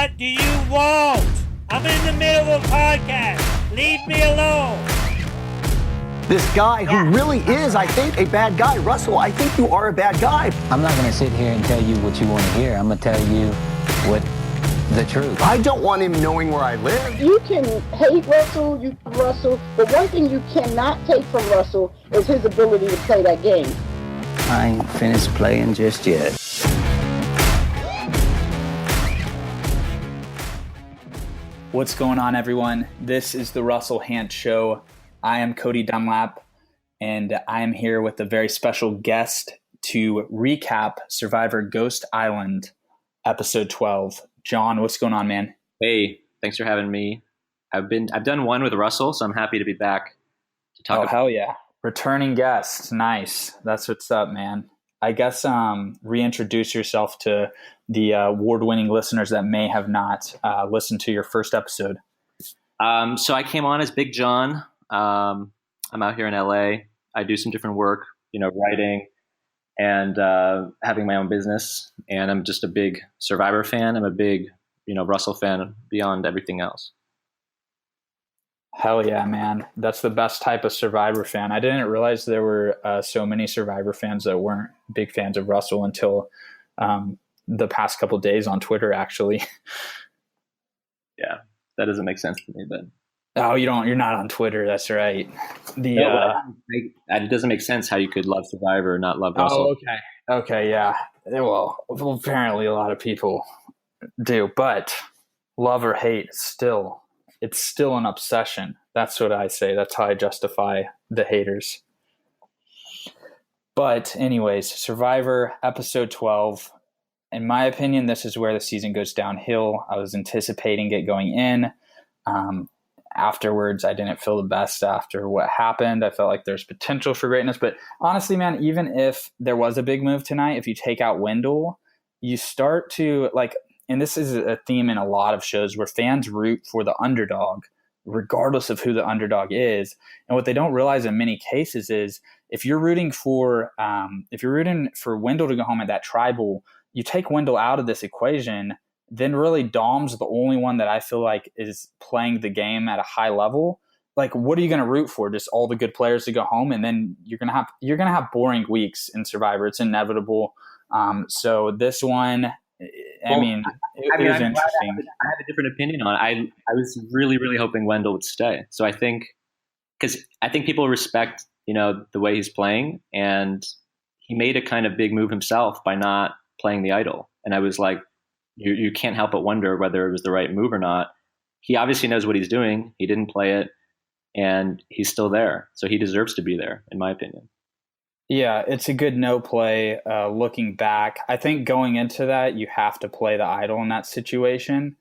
What do you want? I'm in the middle of a podcast. Leave me alone. This guy who really is, I think, a bad guy. Russell, I think you are a bad guy. I'm not going to sit here and tell you what you want to hear. I'm going to tell you what the truth. I don't want him knowing where I live. You can hate Russell, but one thing you cannot take from Russell is his ability to play that game. I ain't finished playing just yet. What's going on, everyone? This is the Russell Hantz Show. I am Cody Dunlap, and I am here with a very special guest to recap Survivor Ghost Island, episode 12. John, what's going on, man? Hey, thanks for having me. I've done one with Russell, so I'm happy to be back to talk about. Hell yeah. Returning guest. Nice. That's what's up, man. I guess reintroduce yourself to the award-winning listeners that may have not listened to your first episode. So I came on as Big John. I'm out here in LA. I do some different work, writing and having my own business. And I'm just a big Survivor fan. I'm a big, Russell fan beyond everything else. Hell yeah, man. That's the best type of Survivor fan. I didn't realize there were so many Survivor fans that weren't big fans of Russell until the past couple of days on Twitter, actually. Yeah, that doesn't make sense to me, but. Oh, you're not on Twitter. That's right. It doesn't make sense how you could love Survivor and not love Russell. Oh, okay. Yeah. Well, apparently a lot of people do, but love or hate, it's still an obsession. That's what I say. That's how I justify the haters. But anyways, Survivor episode 12. In my opinion, this is where the season goes downhill. I was anticipating it going in. Afterwards, I didn't feel the best after what happened. I felt like there's potential for greatness. But honestly, man, even if there was a big move tonight, if you take out Wendell, you start to and this is a theme in a lot of shows where fans root for the underdog, regardless of who the underdog is. And what they don't realize in many cases is if you're rooting for Wendell to go home at that tribal, you take Wendell out of this equation, then really Dom's the only one that I feel like is playing the game at a high level. Like, what are you going to root for? Just all the good players to go home, and then you're going to have boring weeks in Survivor. It's inevitable. So this one, it was interesting. I have a different opinion on it. I was really, really hoping Wendell would stay. So I think people respect, the way he's playing, and he made a kind of big move himself by not playing the idol. And I was like, you can't help but wonder whether it was the right move or not. He obviously knows what he's doing. He didn't play it, and he's still there. So he deserves to be there, in my opinion. Yeah, it's a good no play. Looking back, I think going into that, you have to play the idol in that situation.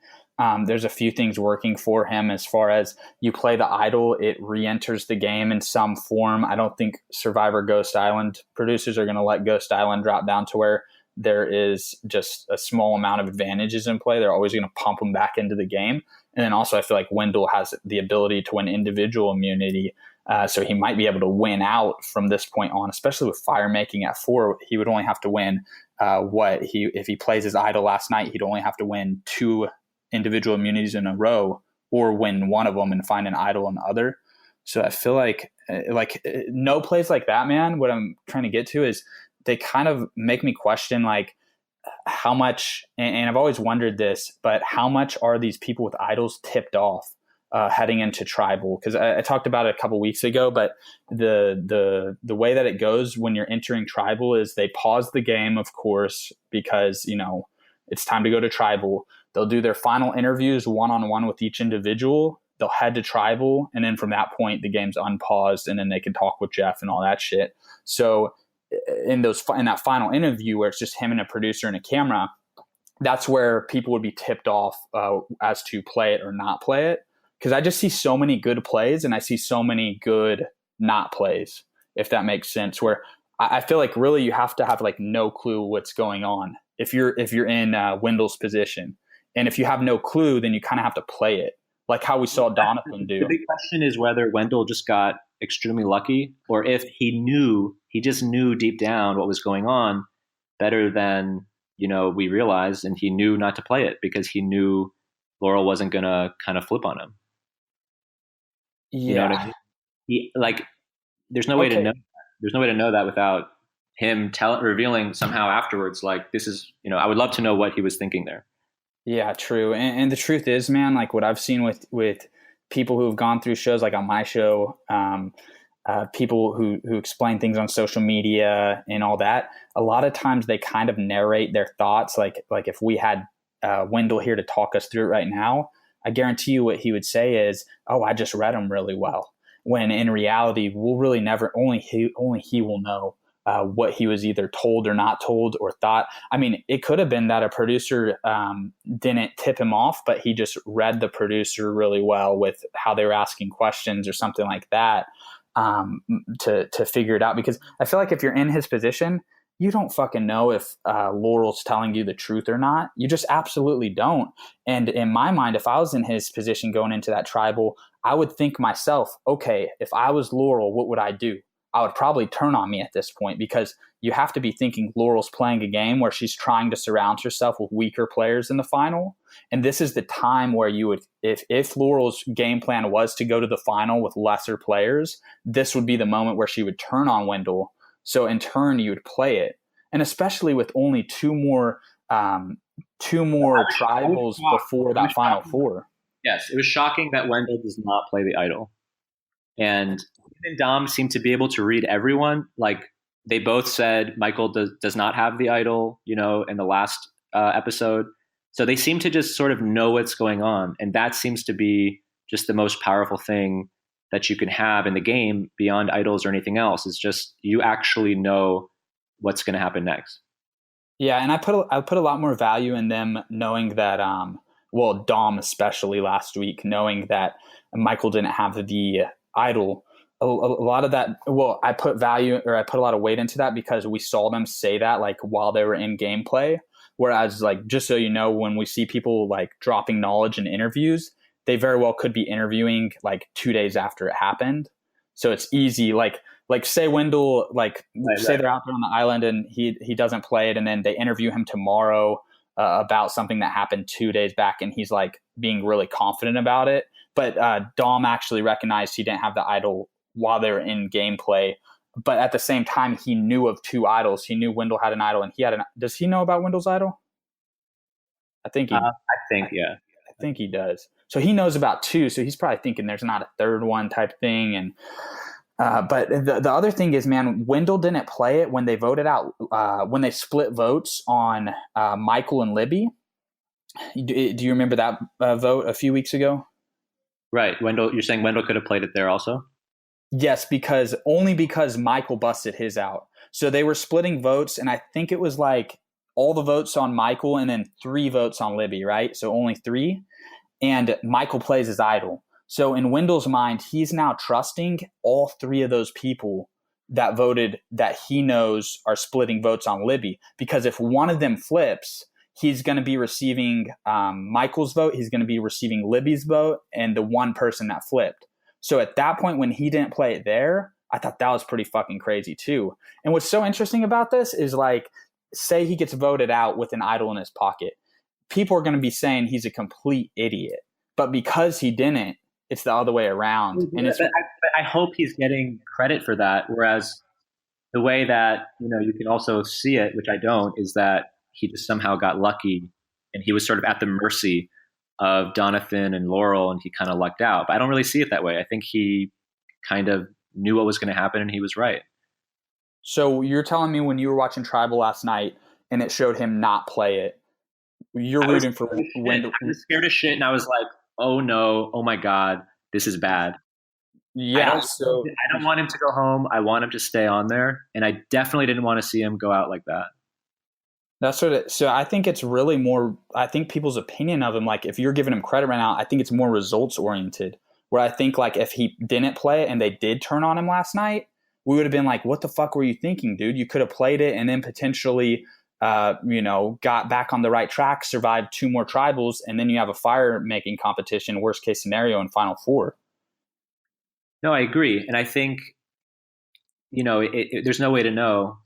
There's a few things working for him as far as you play the idol, it re-enters the game in some form. I don't think Survivor Ghost Island producers are going to let Ghost Island drop down to where there is just a small amount of advantages in play. They're always going to pump them back into the game. And then also I feel like Wendell has the ability to win individual immunity. So he might be able to win out from this point on, especially with fire making at 4. He would only have to win if he plays his idol last night, he'd only have to win 2 individual immunities in a row or win one of them and find an idol in the other. So I feel like no plays like that, man. What I'm trying to get to is they kind of make me question how much, and I've always wondered this, but how much are these people with idols tipped off heading into tribal? Because I talked about it a couple weeks ago, but the way that it goes when you're entering tribal is they pause the game, of course, because it's time to go to tribal. They'll do their final interviews one-on-one with each individual. They'll head to tribal, and then from that point the game's unpaused, and then they can talk with Jeff and all that shit. So in that final interview where it's just him and a producer and a camera, that's where people would be tipped off as to play it or not play it. Because I just see so many good plays and I see so many good not plays, if that makes sense, where I feel like really you have to have no clue what's going on if you're in Wendell's position. And if you have no clue, then you kind of have to play it, like how we saw Donovan do. The big question is whether Wendell just got extremely lucky, or if he just knew deep down what was going on better than we realized, and he knew not to play it because he knew Laurel wasn't going to kind of flip on him. Yeah. You know what I mean? There's no way to know. There's no way to know that without him revealing somehow afterwards. Like, this is, I would love to know what he was thinking there. Yeah, true. And the truth is, man, like what I've seen with people who have gone through shows like on my show, people who explain things on social media and all that, a lot of times they kind of narrate their thoughts. Like if we had Wendell here to talk us through it right now, I guarantee you what he would say is, "Oh, I just read him really well." When in reality, we'll really never. Only he will know what he was either told or not told or thought. I mean, it could have been that a producer didn't tip him off, but he just read the producer really well with how they were asking questions or something like that to figure it out. Because I feel like if you're in his position, you don't fucking know if Laurel's telling you the truth or not. You just absolutely don't. And in my mind, if I was in his position going into that tribal, I would think myself, okay, if I was Laurel, what would I do? I would probably turn on me at this point, because you have to be thinking Laurel's playing a game where she's trying to surround herself with weaker players in the final. And this is the time where you would, if Laurel's game plan was to go to the final with lesser players, this would be the moment where she would turn on Wendell. So in turn, you would play it. And especially with only two more tribals before that Final Four. Yes, it was shocking that Wendell does not play the idol. And even Dom seemed to be able to read everyone. Like, they both said Michael does not have the idol, in the last episode. So they seem to just sort of know what's going on. And that seems to be just the most powerful thing that you can have in the game beyond idols or anything else. Is just you actually know what's going to happen next. Yeah, and I put a lot more value in them knowing that, Dom especially last week, knowing that Michael didn't have the idol. A lot of that, I put a lot of weight into that because we saw them say that like while they were in gameplay. Whereas, like, just so you know, when we see people like dropping knowledge in interviews, they very well could be interviewing like 2 days after it happened. So it's easy. Like say Wendell, say they're out there on the island and he doesn't play it, and then they interview him tomorrow about something that happened 2 days back, and he's like being really confident about it. But Dom actually recognized he didn't have the idol while they were in gameplay. But at the same time, he knew of two idols. He knew Wendell had an idol, and he had does he know about Wendell's idol? I think yeah. I think he does. So he knows about two. So he's probably thinking there's not a third one type thing. And but the other thing is, man, Wendell didn't play it when they voted out, when they split votes on Michael and Libby. Do you remember that vote a few weeks ago? Right. You're saying Wendell could have played it there also? Yes, because Michael busted his out. So they were splitting votes, and I think it was like all the votes on Michael and then 3 votes on Libby, right? So only 3. And Michael plays his idol. So in Wendell's mind, he's now trusting all 3 of those people that voted that he knows are splitting votes on Libby. Because if one of them flips, he's going to be receiving Michael's vote, he's going to be receiving Libby's vote, and the one person that flipped. So at that point, when he didn't play it there, I thought that was pretty fucking crazy too. And what's so interesting about this is, like, say he gets voted out with an idol in his pocket. People are going to be saying he's a complete idiot. But because he didn't, it's the other way around. And I hope he's getting credit for that. Whereas the way that, you can also see it, which I don't, is that he just somehow got lucky and he was sort of at the mercy of Donathan and Laurel, and he kind of lucked out. But I don't really see it that way. I think he kind of knew what was going to happen, and he was right. So you're telling me when you were watching Tribal last night and it showed him not play it, you're rooting for Wendell? I was scared as shit, and I was like, oh no, oh my God, this is bad. Yeah. I don't want him to go home. I want him to stay on there. And I definitely didn't want to see him go out like that. So I think it's really more, I think people's opinion of him, like if you're giving him credit right now, I think it's more results oriented, where I think like if he didn't play it and they did turn on him last night, we would have been like, what the fuck were you thinking, dude? You could have played it and then potentially, got back on the right track, survived 2 more tribals, and then you have a fire making competition, worst case scenario in Final Four. No, I agree. And I think, there's no way to know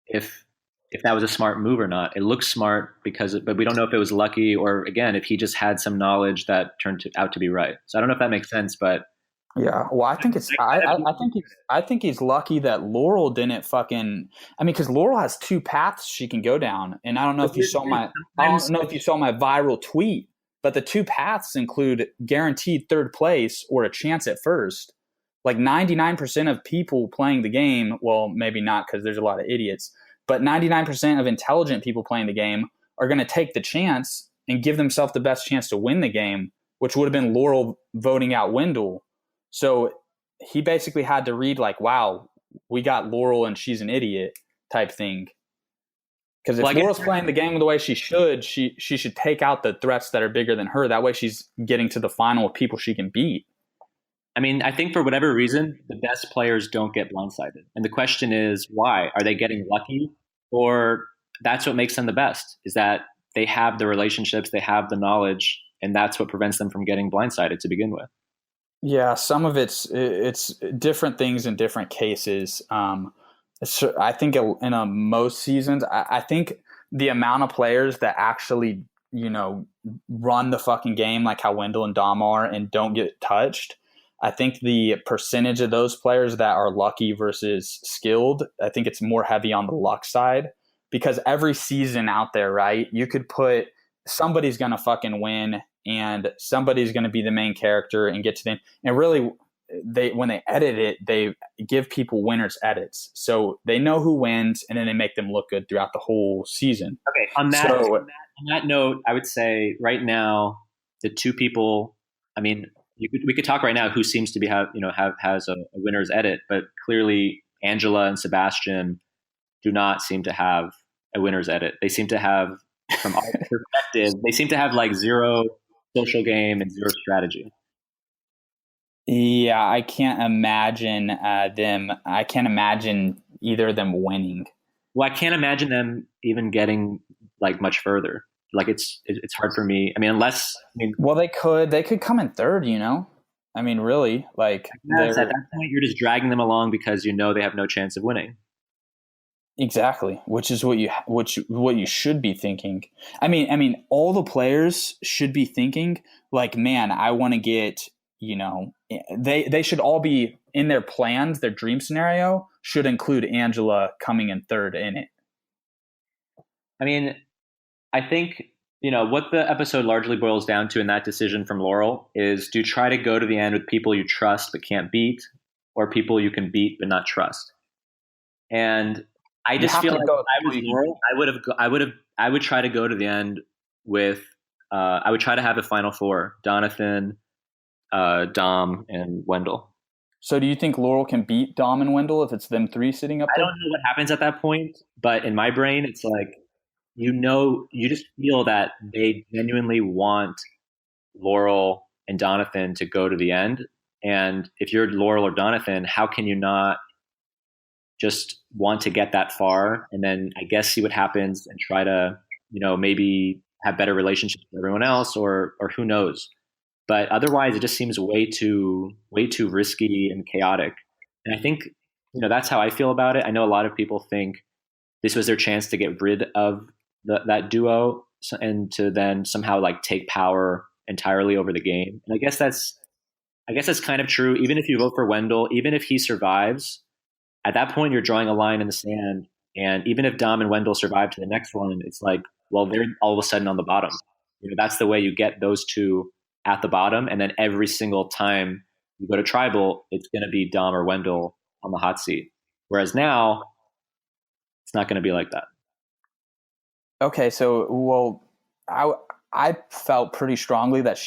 if if that was a smart move or not. It looks smart but we don't know if it was lucky or, again, if he just had some knowledge that turned out to be right. So I don't know if that makes sense, but yeah. Well, I think I think he's lucky that Laurel didn't fucking. I mean, because Laurel has two paths she can go down, and I don't know if you saw my viral tweet, but the two paths include guaranteed third place or a chance at first. Like 99% of people playing the game, well, maybe not because there's a lot of idiots, but 99% of intelligent people playing the game are going to take the chance and give themselves the best chance to win the game, which would have been Laurel voting out Wendell. So he basically had to read like, wow, we got Laurel and she's an idiot type thing. Because if Laurel's playing the game the way she should take out the threats that are bigger than her. That way she's getting to the final with people she can beat. I mean, I think for whatever reason, the best players don't get blindsided. And the question is, why? Are they getting lucky? Or that's what makes them the best, is that they have the relationships, they have the knowledge, and that's what prevents them from getting blindsided to begin with. Yeah, some of it's different things in different cases. I think in most seasons, I think the amount of players that actually, run the fucking game like how Wendell and Dom are and don't get touched, I think the percentage of those players that are lucky versus skilled, I think it's more heavy on the luck side, because every season out there, right, you could put somebody's going to fucking win and somebody's going to be the main character and get to them. And really, when they edit it, they give people winners edits. So they know who wins and then they make them look good throughout the whole season. Okay, on that note, I would say right now, the two people, I mean, we could talk right now who seems to be has a winner's edit, but clearly Angela and Sebastian do not seem to have a winner's edit. They seem to have, from our perspective, they seem to have like zero social game and zero strategy. Yeah, I can't imagine I can't imagine either of them winning. Well, I can't imagine them even getting like much further. Like it's hard for me. I mean, well, they could come in third, I mean, really, like at that point, you're just dragging them along because they have no chance of winning. Exactly, which is what you should be thinking. I mean, all the players should be thinking like, man, I want to get. They should all be in their plans. Their dream scenario should include Angela coming in third in it. I mean, I think, what the episode largely boils down to in that decision from Laurel is, do you try to go to the end with people you trust but can't beat, or people you can beat but not trust? And I just feel like if I was Laurel, I would try to go to the end with, I would try to have a final four: Donathan, Dom, and Wendell. So do you think Laurel can beat Dom and Wendell if it's them three sitting up there? I don't know what happens at that point, but in my brain, it's like, you just feel that they genuinely want Laurel and Donathan to go to the end. And if you're Laurel or Donathan, how can you not just want to get that far and then I guess see what happens and try to, maybe have better relationships with everyone else or who knows. But otherwise, it just seems way too risky and chaotic. And I think, that's how I feel about it. I know a lot of people think this was their chance to get rid of that duo and to then somehow like take power entirely over the game. And I guess that's kind of true. Even if you vote for Wendell, even if he survives, at that point you're drawing a line in the sand. And even if Dom and Wendell survive to the next one, it's like, well, they're all of a sudden on the bottom. That's the way you get those two at the bottom. And then every single time you go to tribal, it's going to be Dom or Wendell on the hot seat. Whereas now, it's not going to be like that. Okay, so, well, I felt pretty strongly that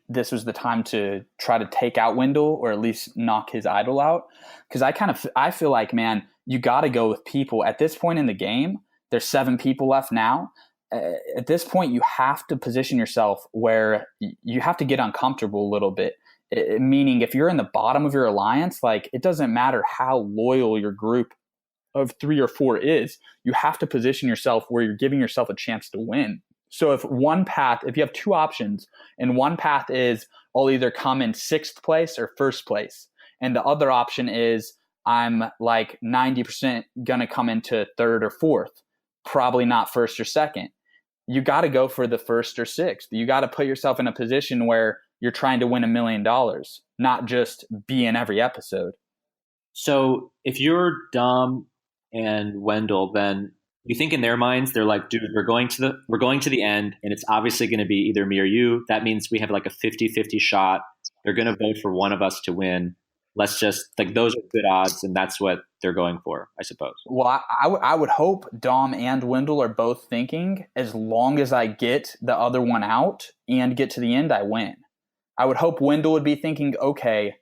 this was the time to try to take out Wendell or at least knock his idol out. Because I feel like, man, you got to go with people. At this point in the game, there's 7 people left now. At this point, you have to position yourself where you have to get uncomfortable a little bit. Meaning, if you're in the bottom of your alliance, like, it doesn't matter how loyal your group of 3 or 4 is, you have to position yourself where you're giving yourself a chance to win. So if you have 2 options, and one path is I'll either come in 6th place or 1st place, and the other option is I'm like 90% going to come into 3rd or 4th, probably not first or second. You got to go for the first or sixth. You got to put yourself in a position where you're trying to win $1 million, not just be in every episode. So if you're Dom and Wendell, then you think in their minds they're like, dude, we're going to the end, and it's obviously going to be either me or you. That means we have like a 50-50 shot. They're going to vote for one of us to win. Let's just like, those are good odds, and that's what they're going for, I suppose. Well, I would hope Dom and Wendell are both thinking, as long as I get the other one out and get to the end, I win. I would hope Wendell would be thinking, okay,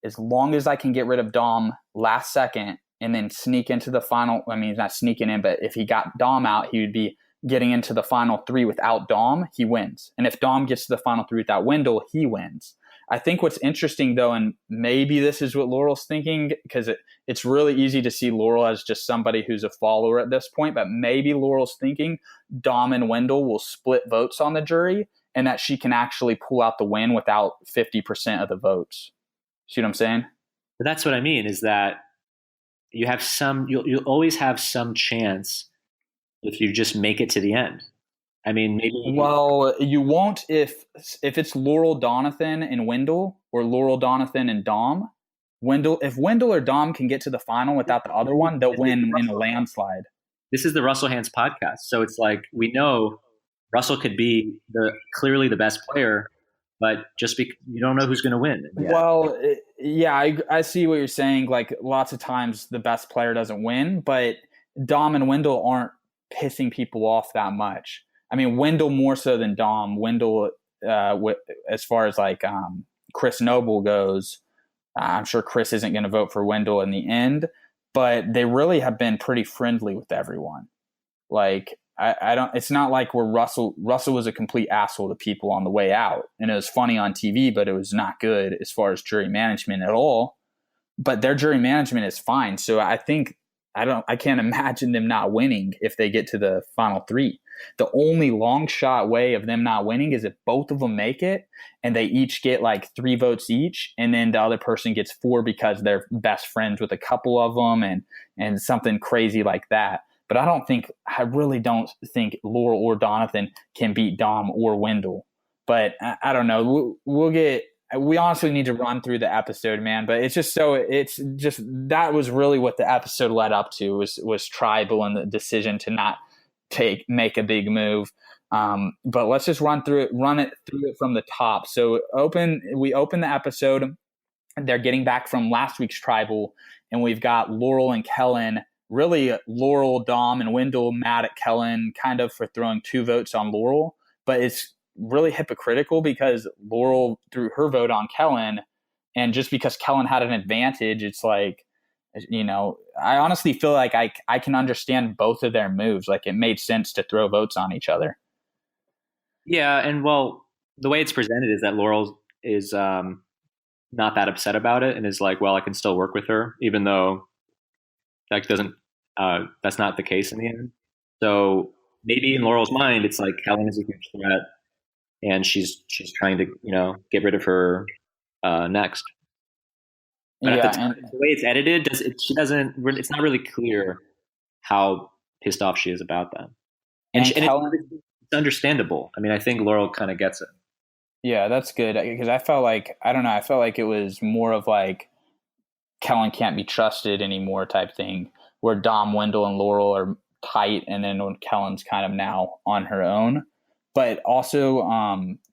as long as I can get rid of Dom last second and then sneak into the final, I mean, not sneaking in, but if he got Dom out, he would be getting into the final three without Dom, he wins. And if Dom gets to the final three without Wendell, he wins. I think what's interesting, though, and maybe this is what Laurel's thinking, because it's really easy to see Laurel as just somebody who's a follower at this point, but maybe Laurel's thinking Dom and Wendell will split votes on the jury and that she can actually pull out the win without 50% of the votes. See what I'm saying? But that's what I mean, is that you have you'll always have some chance if you just make it to the end. I mean, maybe. Well, you won't if it's Laurel, Donathan, and Wendell, or Laurel, Donathan, and Dom. If Wendell or Dom can get to the final without the other one, they'll win in a landslide. This is the Russell Hantz podcast, so it's like we know Russell could be clearly the best player, but just you don't know who's going to win. Yeah. Well, yeah, I see what you're saying. Like, lots of times the best player doesn't win, but Dom and Wendell aren't pissing people off that much. I mean, Wendell more so than Dom. Wendell, as far as like Chris Noble goes, I'm sure Chris isn't going to vote for Wendell in the end, but they really have been pretty friendly with everyone. Like, I don't. It's not like where Russell was a complete asshole to people on the way out, and it was funny on TV, but it was not good as far as jury management at all. But their jury management is fine, so I think I can't imagine them not winning if they get to the final three. The only long shot way of them not winning is if both of them make it and they each get like 3 votes each, and then the other person gets 4 because they're best friends with a couple of them and something crazy like that. But I really don't think Laurel or Donathan can beat Dom or Wendell. But I don't know. We honestly need to run through the episode, man. But it's just that was really what the episode led up to was Tribal and the decision to not make a big move. But let's just run it through it from the top. So we open the episode. They're getting back from last week's Tribal, and we've got Laurel and Kellen. Really, Laurel, Dom, and Wendell mad at Kellen kind of for throwing 2 votes on Laurel. But it's really hypocritical because Laurel threw her vote on Kellen, and just because Kellen had an advantage, it's like, you know, I honestly feel like I can understand both of their moves. Like, it made sense to throw votes on each other. Yeah, and well, the way it's presented is that Laurel is not that upset about it and is like, well, I can still work with her, even though that's not the case in the end. So maybe in Laurel's mind, it's like Kellen is a huge threat, and she's trying to, you know, get rid of her next. But yeah, at the time, the way it's edited, it's not really clear how pissed off she is about that. And it's understandable. I mean, I think Laurel kind of gets it. Yeah, that's good, because I felt like it was more of like Kellen can't be trusted anymore type thing, where Dom, Wendell, and Laurel are tight, and then when Kellen's kind of now on her own. But also,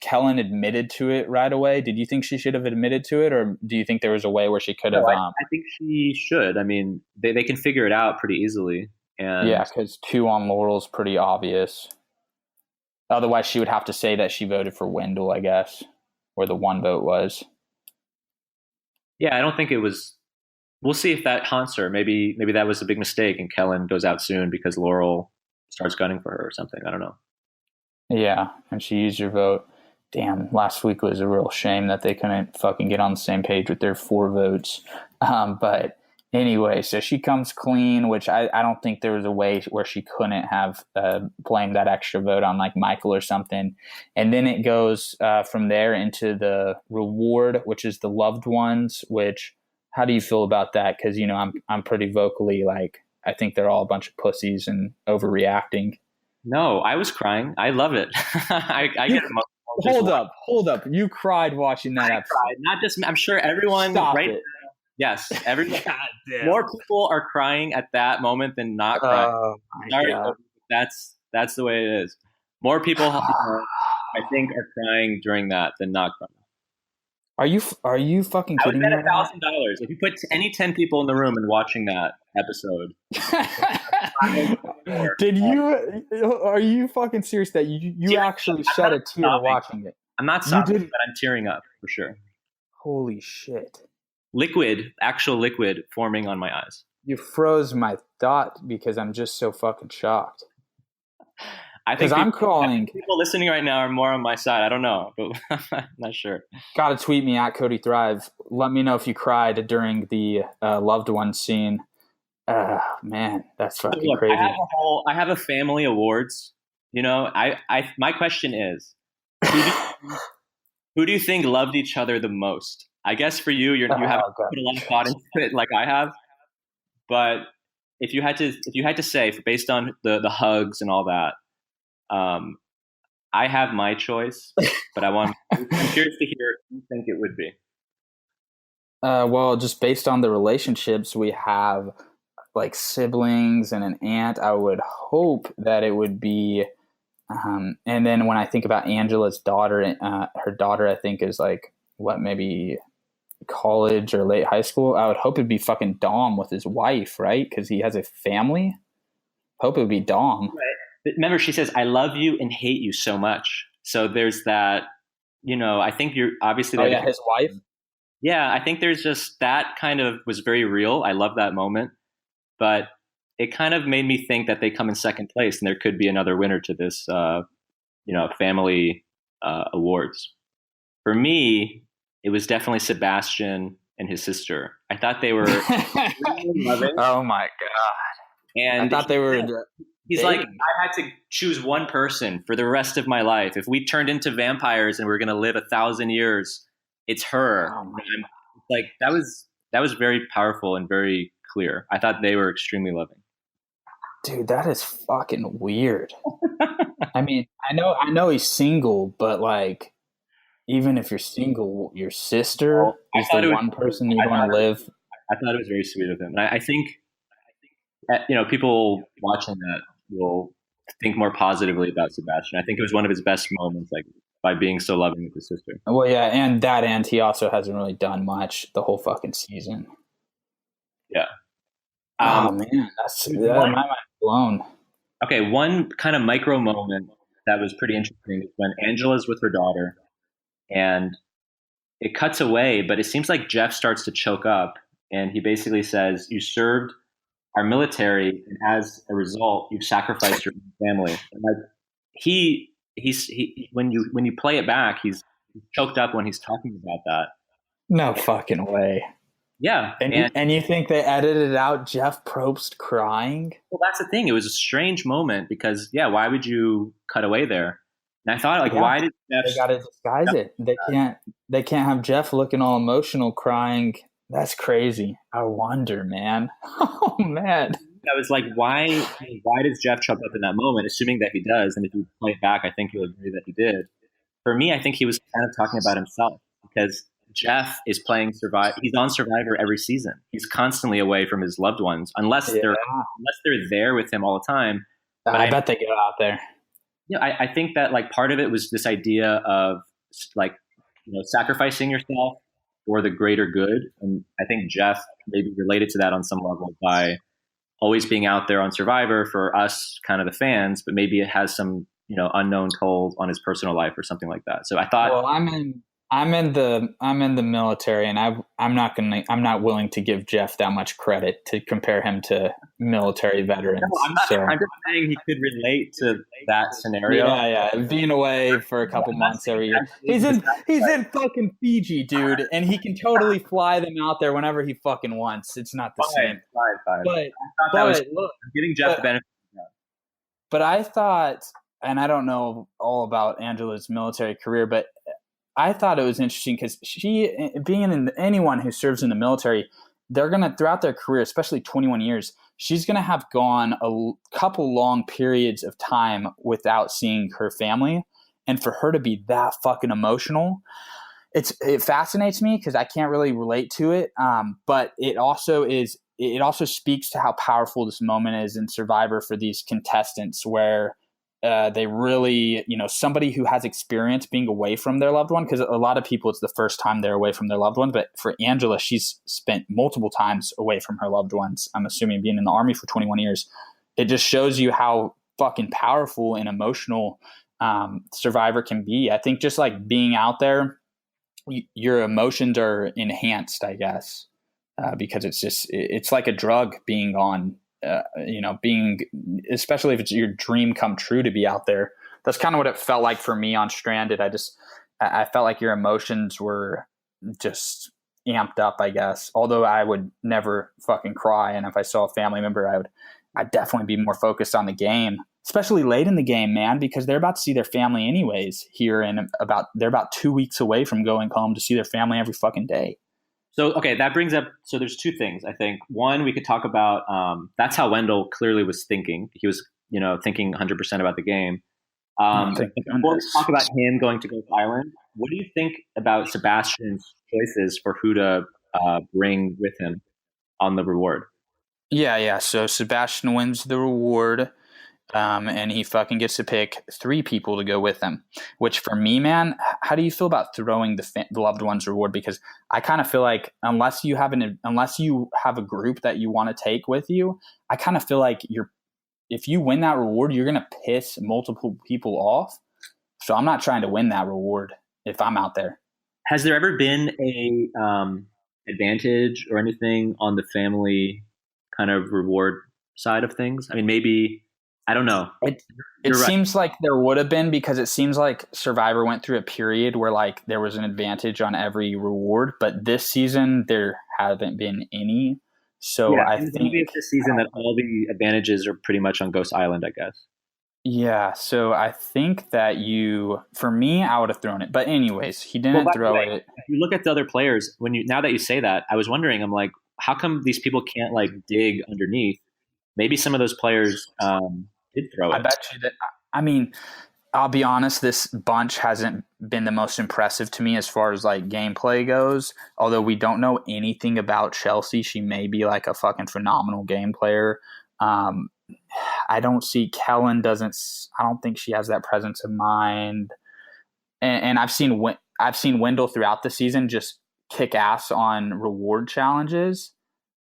Kellen admitted to it right away. Did you think she should have admitted to it, or do you think there was a way where she could have? I think she should. I mean, they can figure it out pretty easily. And yeah, because 2 on Laurel is pretty obvious. Otherwise, she would have to say that she voted for Wendell, I guess, where the 1 vote was. Yeah, I don't think it was. We'll see if that haunts her. Maybe that was a big mistake, and Kellen goes out soon because Laurel starts gunning for her or something. I don't know. Yeah, and she used her vote. Damn, last week was a real shame that they couldn't fucking get on the same page with their 4 votes. But anyway, so she comes clean, which I don't think there was a way where she couldn't have blamed that extra vote on like Michael or something. And then it goes from there into the reward, which is the loved ones, which, how do you feel about that? Because, you know, I'm pretty vocally like, I think they're all a bunch of pussies and overreacting. No, I was crying. I love it. I get emotional. Hold up. You cried watching that episode. Cried. Not just I'm sure everyone. Stop right? it. Yes, everyone. God damn. More people are crying at that moment than not crying. Oh, my Sorry, God. that's the way it is. More people, I think, are crying during that than not crying. Are you fucking I would kidding bet me? $1,000 if you put any 10 people in the room and watching that episode. Are you fucking serious that you actually shed a tear watching it? I'm not sobbing, but I'm tearing up for sure. Holy shit. Actual liquid forming on my eyes. You froze my thought because I'm just so fucking shocked. I think calling. People listening right now are more on my side. I don't know, but I'm not sure. Gotta tweet me at Cody Thrive. Let me know if you cried during the loved one scene. Man, that's fucking Look, crazy. I have a family awards. You know, my question is, who do you think loved each other the most? I guess for you, you haven't put a lot of thought into it like I have. But if you had to say, based on the hugs and all that, I have my choice, but I'm curious to hear who you think it would be. Well, just based on the relationships we have, like siblings and an aunt, I would hope that it would be. And then when I think about Angela's daughter, her daughter, I think is like maybe college or late high school. I would hope it'd be fucking Dom with his wife, right? Because he has a family. Hope it would be Dom. Right. But remember, she says, "I love you and hate you so much." So there's that. You know, I think you're obviously. Oh, yeah, his wife. Yeah, I think there's just that kind of was very real. I love that moment, but it kind of made me think that they come in second place, and there could be another winner to this, family awards. For me, it was definitely Sebastian and his sister. I thought they were really loving. Oh my God! And I thought they were. He's like, I had to choose one person for the rest of my life. If we turned into vampires and we're going to live 1,000 years, it's her. Oh my God. Like that was very powerful and very clear. I thought they were extremely loving. Dude, that is fucking weird. I mean, I know he's single, but like, even if you're single, your sister is the one person you want to live. I thought it was very sweet of him. And I think, people watching that will think more positively about Sebastian. I think it was one of his best moments, like by being so loving with his sister. Well, yeah, and he also hasn't really done much the whole fucking season. Yeah. Oh man, my mind blown. Okay, one kind of micro moment that was pretty interesting is when Angela's with her daughter, and it cuts away, but it seems like Jeff starts to choke up, and he basically says, "You served our military, and as a result, you've sacrificed your family." And like he when you play it back, he's choked up when he's talking about that. No fucking way. Yeah, and you think they edited out Jeff Probst crying? Well, that's the thing. It was a strange moment because, why would you cut away there? And I thought, like, why did Jeff? They got to disguise it. They can't have Jeff looking all emotional, crying. That's crazy. I wonder, man. Oh man. I was like, why does Jeff choke up in that moment? Assuming that he does, and if you play it back, I think you'll agree that he did. For me, I think he was kind of talking about himself because Jeff is playing Survivor. He's on Survivor every season. He's constantly away from his loved ones, unless they're there with him all the time. But I bet they go out there. Yeah, I think that like part of it was this idea of like sacrificing yourself for the greater good, and I think Jeff maybe related to that on some level by always being out there on Survivor for us, kind of the fans, but maybe it has some unknown toll on his personal life or something like that. So I thought, well, I'm in the military, and I'm not willing to give Jeff that much credit to compare him to military veterans. No, I'm just saying he could relate to that scenario. Yeah, being away for a couple months every year. He's in fucking Fiji, dude, and he can totally fly them out there whenever he fucking wants. It's not the same. Fine. But Look, I'm giving Jeff the benefit of that. But I thought, and I don't know all about Angela's military career, but I thought it was interesting because anyone who serves in the military, they're going to, throughout their career, especially 21 years, she's going to have gone a couple long periods of time without seeing her family. And for her to be that fucking emotional, it fascinates me because I can't really relate to it. But it also speaks to how powerful this moment is in Survivor for these contestants, where they really, somebody who has experience being away from their loved one, because a lot of people, it's the first time they're away from their loved one. But for Angela, she's spent multiple times away from her loved ones. I'm assuming being in the Army for 21 years. It just shows you how fucking powerful and emotional Survivor can be. I think just like being out there, your emotions are enhanced, I guess, because it's like a drug being on, especially if it's your dream come true to be out there. That's kind of what it felt like for me on Stranded. I felt like your emotions were just amped up, I guess, although I would never fucking cry. And if I saw a family member, I'd definitely be more focused on the game, especially late in the game, man, because they're about to see their family anyways here, and they're about 2 weeks away from going home to see their family every fucking day. So, okay, that brings up, so there's two things, I think. One, we could talk about, that's how Wendell clearly was thinking. He was, thinking 100% about the game. Before we talk about him going to Ghost Island, what do you think about Sebastian's choices for who to bring with him on the reward? Yeah. So Sebastian wins the reward. And he fucking gets to pick 3 people to go with him, which for me, man, how do you feel about throwing the loved one's reward? Because I kind of feel like unless you have a group that you want to take with you, I kind of feel like if you win that reward, you're going to piss multiple people off. So I'm not trying to win that reward if I'm out there. Has there ever been a advantage or anything on the family kind of reward side of things? I mean, maybe, I don't know. It seems like there would have been, because it seems like Survivor went through a period where like there was an advantage on every reward, but this season there haven't been any. So yeah, I think maybe it's this season that all the advantages are pretty much on Ghost Island, I guess. Yeah, so I think that for me, I would have thrown it. But anyways, he didn't throw it. If you look at the other players, now that you say that, I was wondering, I'm like, how come these people can't like dig underneath? Maybe some of those players did throw it. I bet you that. I mean, I'll be honest, this bunch hasn't been the most impressive to me as far as like gameplay goes. Although we don't know anything about Chelsea. She may be like a fucking phenomenal game player. I don't see Kellen I don't think she has that presence of mind. And I've seen Wendell throughout the season just kick ass on reward challenges.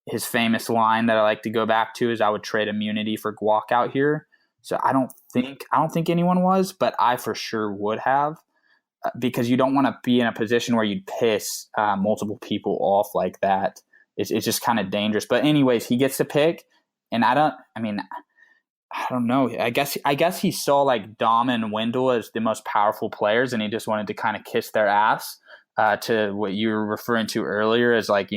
His famous line that I like to go back to is, "I would trade immunity for guac out here." So I don't think anyone was, but I for sure would have, because you don't want to be in a position where you'd piss multiple people off like that. It's just kind of dangerous. But anyways, he gets to pick, and I don't know. I guess he saw like Dom and Wendell as the most powerful players, and he just wanted to kind of kiss their ass, to what you were referring to earlier as like,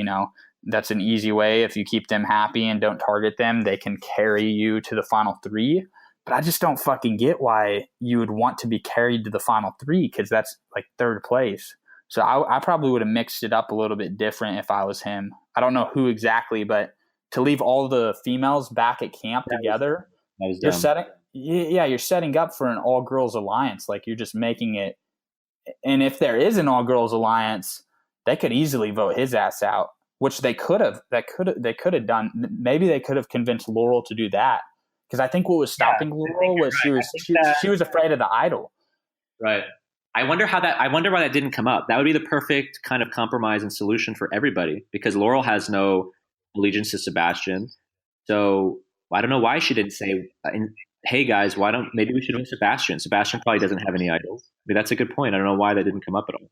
that's an easy way. If you keep them happy and don't target them, they can carry you to the final 3. But I just don't fucking get why you would want to be carried to the final 3, because that's like 3rd place. So I probably would have mixed it up a little bit different if I was him. I don't know who exactly, but to leave all the females back at camp together, you're setting up for an all-girls alliance. Like, you're just making it. And if there is an all-girls alliance, they could easily vote his ass out, which they could have. They could have done. Maybe they could have convinced Laurel to do that. Because I think what was stopping Laurel was she was afraid of the idol. Right. I wonder why that didn't come up. That would be the perfect kind of compromise and solution for everybody, because Laurel has no allegiance to Sebastian. So I don't know why she didn't say, "Hey guys, maybe we should vote Sebastian." Sebastian probably doesn't have any idols. I mean, that's a good point. I don't know why that didn't come up at all.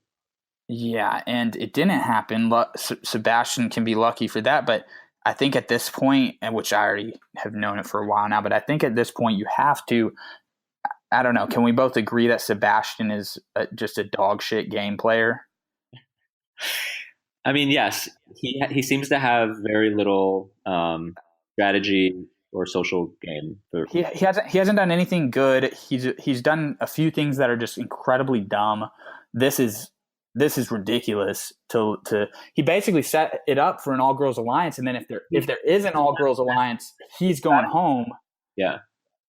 Yeah, and it didn't happen. Sebastian can be lucky for that, but I think at this point, and which I already have known it for a while now, but I think at this point you have to, I don't know, can we both agree that Sebastian is just a dog shit game player? I mean, yes, he seems to have very little strategy or social game. He hasn't done anything good. He's done a few things that are just incredibly dumb. This is this is ridiculous. He basically set it up for an all girls alliance, and then if there is an all girls alliance, he's going home. Yeah.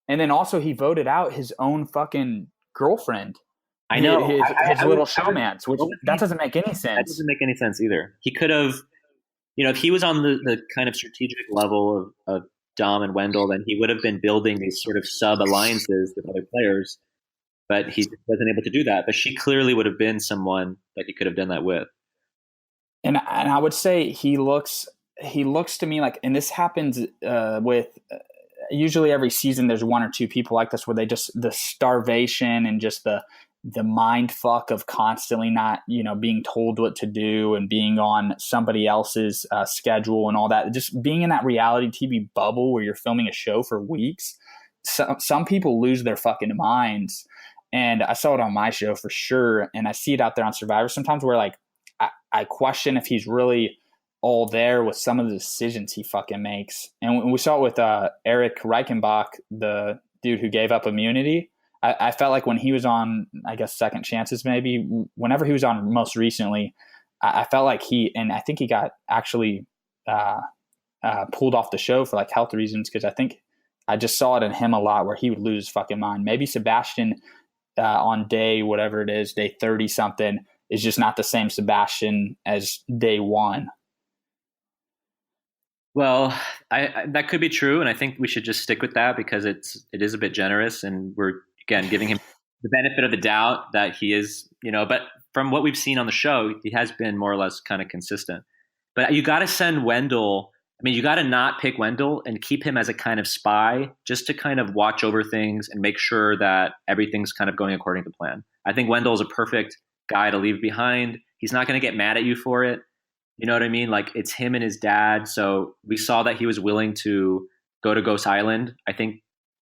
And then also he voted out his own fucking girlfriend. I know. His little showmance, which that doesn't make any sense. That doesn't make any sense either. He could have, if he was on the kind of strategic level of Dom and Wendell, then he would have been building these sort of sub alliances with other players. But he wasn't able to do that. But she clearly would have been someone that he could have done that with. And I would say he looks to me like, and this happens with usually every season. There's one or two people like this where they just the starvation and just the mind fuck of constantly not being told what to do and being on somebody else's schedule and all that. Just being in that reality TV bubble where you're filming a show for weeks. Some people lose their fucking minds. And I saw it on my show for sure. And I see it out there on Survivor sometimes where like I question if he's really all there with some of the decisions he fucking makes. And we saw it with Eric Reichenbach, the dude who gave up immunity. I felt like when he was on, I guess, Second Chances, maybe whenever he was on most recently, I felt like and I think he got actually pulled off the show for like health reasons. Cause I think I just saw it in him a lot where he would lose his fucking mind. Maybe Sebastian on day, whatever it is, day 30 something is just not the same Sebastian as day one. Well, that could be true. And I think we should just stick with that because it is a bit generous and we're, again, giving him the benefit of the doubt that he is, but from what we've seen on the show, he has been more or less kind of consistent. But you got to send Wendell. I mean, you got to not pick Wendell and keep him as a kind of spy just to kind of watch over things and make sure that everything's kind of going according to plan. I think Wendell is a perfect guy to leave behind. He's not going to get mad at you for it. You know what I mean? Like it's him and his dad. So we saw that he was willing to go to Ghost Island. I think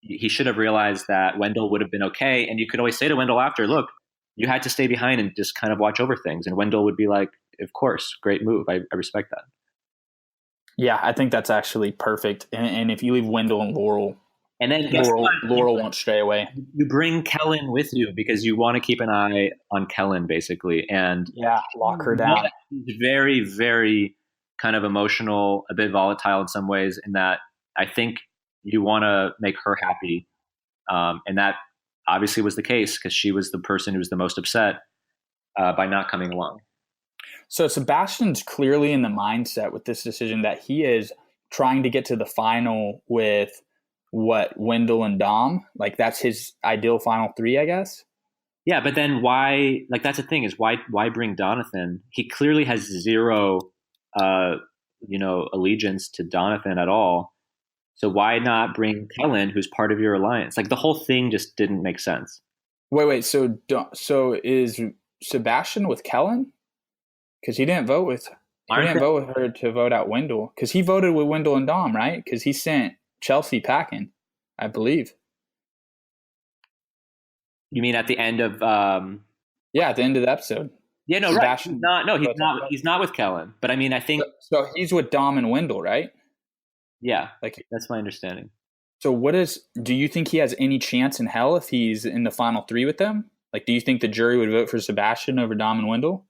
he should have realized that Wendell would have been okay. And you could always say to Wendell after, look, you had to stay behind and just kind of watch over things. And Wendell would be like, of course, great move. I respect that. Yeah, I think that's actually perfect. And if you leave Wendell and Laurel, and then Laurel won't stray away. You bring Kellen with you because you want to keep an eye on Kellen, basically. And lock her down. She's very, very kind of emotional, a bit volatile in some ways, in that I think you want to make her happy. And that obviously was the case because she was the person who was the most upset by not coming along. So Sebastian's clearly in the mindset with this decision that he is trying to get to the final with Wendell and Dom. Like that's his ideal final three, I guess. Yeah, but then why? Like that's the thing is why bring Donathan? He clearly has zero, allegiance to Donathan at all. So why not bring Kellen, who's part of your alliance? Like the whole thing just didn't make sense. Wait. So is Sebastian with Kellen? Because he didn't vote with her to vote out Wendell. Because he voted with Wendell and Dom, right? Because he sent Chelsea packing, I believe. You mean at the end of? At the end of the episode. Yeah, no, Sebastian, right. He's not. He's not with Kellen. But I mean, I think so. He's with Dom and Wendell, right? Yeah, that's my understanding. So, do you think he has any chance in hell if he's in the final three with them? Like, do you think the jury would vote for Sebastian over Dom and Wendell?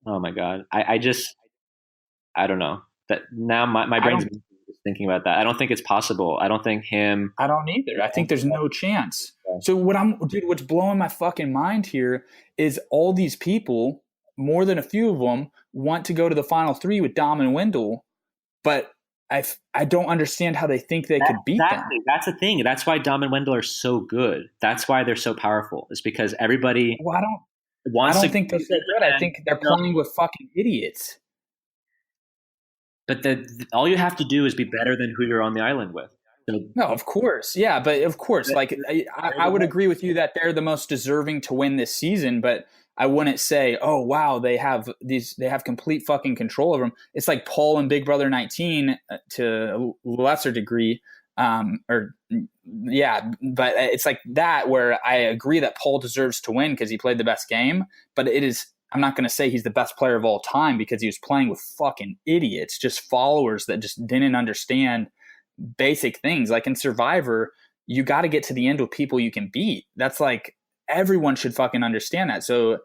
Oh my God. I don't know that now my brain's thinking about that. I don't think it's possible. I don't think him. I don't either. I think there's no chance. So what's blowing my fucking mind here is all these people, more than a few of them, want to go to the final three with Dom and Wendell, but I don't understand how they think they could beat them. That's the thing. That's why Dom and Wendell are so good. That's why they're so powerful. It's because everybody. Well, I don't think they're so good. I think they're playing with fucking idiots. But all you have to do is be better than who you're on the island with. So, no, of course. Yeah, but of course. Like I would agree with you that they're the most deserving to win this season, but I wouldn't say, oh, wow, they have complete fucking control over them. It's like Paul and Big Brother 19 to a lesser degree. But it's like that where I agree that Paul deserves to win because he played the best game, but I'm not going to say he's the best player of all time because he was playing with fucking idiots, just followers that just didn't understand basic things. Like in Survivor, you got to get to the end with people you can beat. That's like, everyone should fucking understand that. So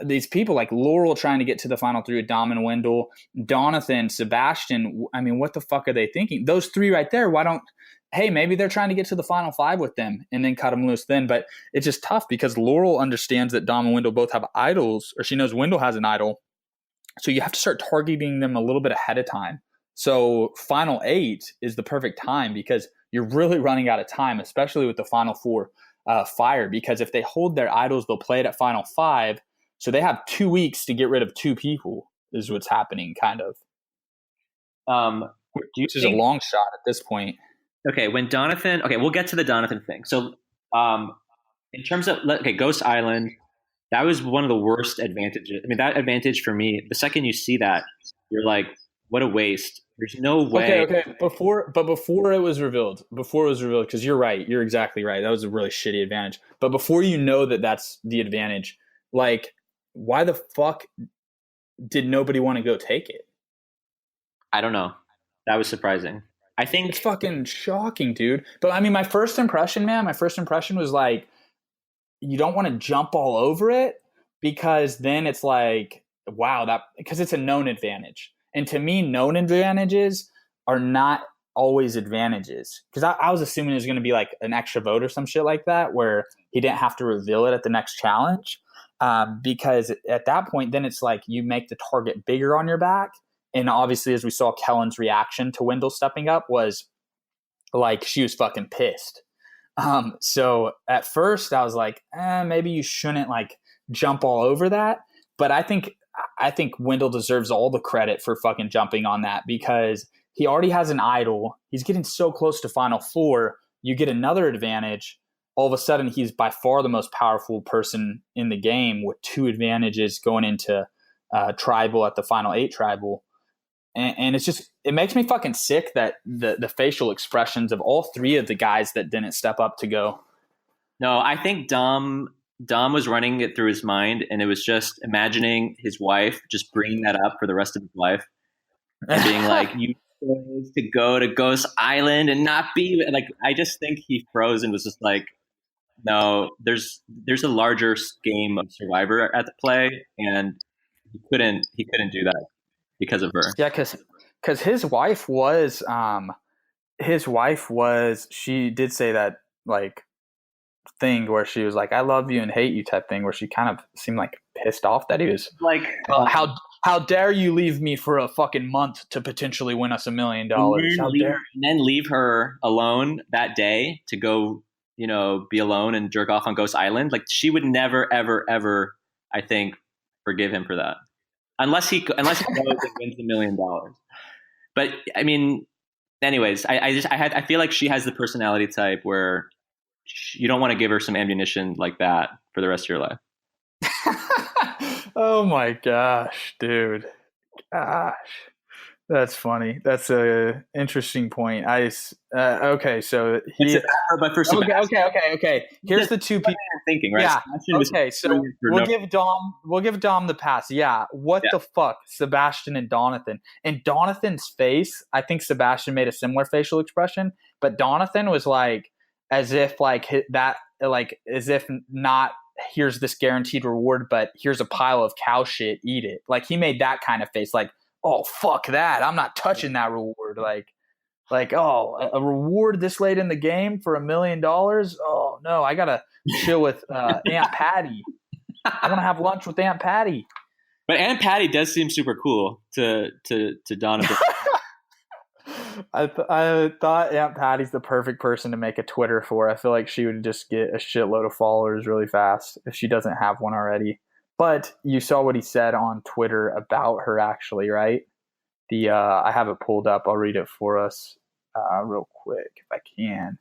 these people like Laurel trying to get to the final three with Dom and Wendell, Donathan, Sebastian. I mean, what the fuck are they thinking? Those three right there, hey, maybe they're trying to get to the final five with them and then cut them loose then. But it's just tough because Laurel understands that Dom and Wendell both have idols, or she knows Wendell has an idol. So you have to start targeting them a little bit ahead of time. So final 8 is the perfect time because you're really running out of time, especially with the final 4 fire. Because if they hold their idols, they'll play it at final 5. So they have 2 weeks to get rid of 2 people is what's happening, kind of. Which is a long shot at this point. Okay, when Donathan – okay, we'll get to the Donathan thing. So in terms of – Ghost Island, that was one of the worst advantages. I mean, that advantage for me, the second you see that, you're like, what a waste. There's no way. Okay. Before it was revealed, because you're right. You're exactly right. That was a really shitty advantage. But before you know that that's the advantage, like, why the fuck did nobody want to go take it? I don't know. That was surprising. I think it's fucking shocking, dude. But I mean, my first impression was like, you don't want to jump all over it because then it's like, wow, because it's a known advantage. And to me, known advantages are not always advantages. Because I was assuming it was going to be like an extra vote or some shit like that, where he didn't have to reveal it at the next challenge. Because at that point, then it's like you make the target bigger on your back. And obviously, as we saw, Kellen's reaction to Wendell stepping up was like she was fucking pissed. So at first, I was like, maybe you shouldn't like jump all over that. But I think Wendell deserves all the credit for fucking jumping on that because he already has an idol. He's getting so close to Final Four. You get another advantage. All of a sudden, he's by far the most powerful person in the game with 2 advantages going into Tribal at the Final 8 Tribal. And it's just, it makes me fucking sick that the facial expressions of all 3 of the guys that didn't step up to go. No, I think Dom was running it through his mind, and it was just imagining his wife just bringing that up for the rest of his life and being like, you chose to go to Ghost Island and not be like, I just think he froze and was just like, no, there's a larger game of Survivor at the play, and he couldn't do that because of her. Yeah, because his wife was she did say that like thing where she was like, I love you and hate you type thing, where she kind of seemed like pissed off that he was like, how dare you leave me for a fucking month to potentially win us $1 million? And then leave her alone that day to go, be alone and jerk off on Ghost Island. Like, she would never, ever, ever, I think, forgive him for that. Unless he goes and wins $1 million. But I mean, anyways, I feel like she has the personality type where you don't want to give her some ammunition like that for the rest of your life. Oh my gosh, dude. Gosh. That's funny. That's a interesting point. Okay, so but for okay. Here's the 2 people thinking, right? Yeah. Okay, so we'll give Dom the pass. Yeah. What the fuck, Sebastian and Donathan? In Donathan's face, I think Sebastian made a similar facial expression, but Donathan was like, as if not, here's this guaranteed reward, but here's a pile of cow shit, eat it. Like, he made that kind of face, like, oh, fuck that. I'm not touching that reward. Like, oh, a reward this late in the game for $1 million? Oh, no, I got to chill with Aunt Patty. I want to have lunch with Aunt Patty. But Aunt Patty does seem super cool to Donovan. I thought Aunt Patty's the perfect person to make a Twitter for. I feel like she would just get a shitload of followers really fast if she doesn't have one already. But you saw what he said on Twitter about her, actually, right? I have it pulled up. I'll read it for us real quick if I can.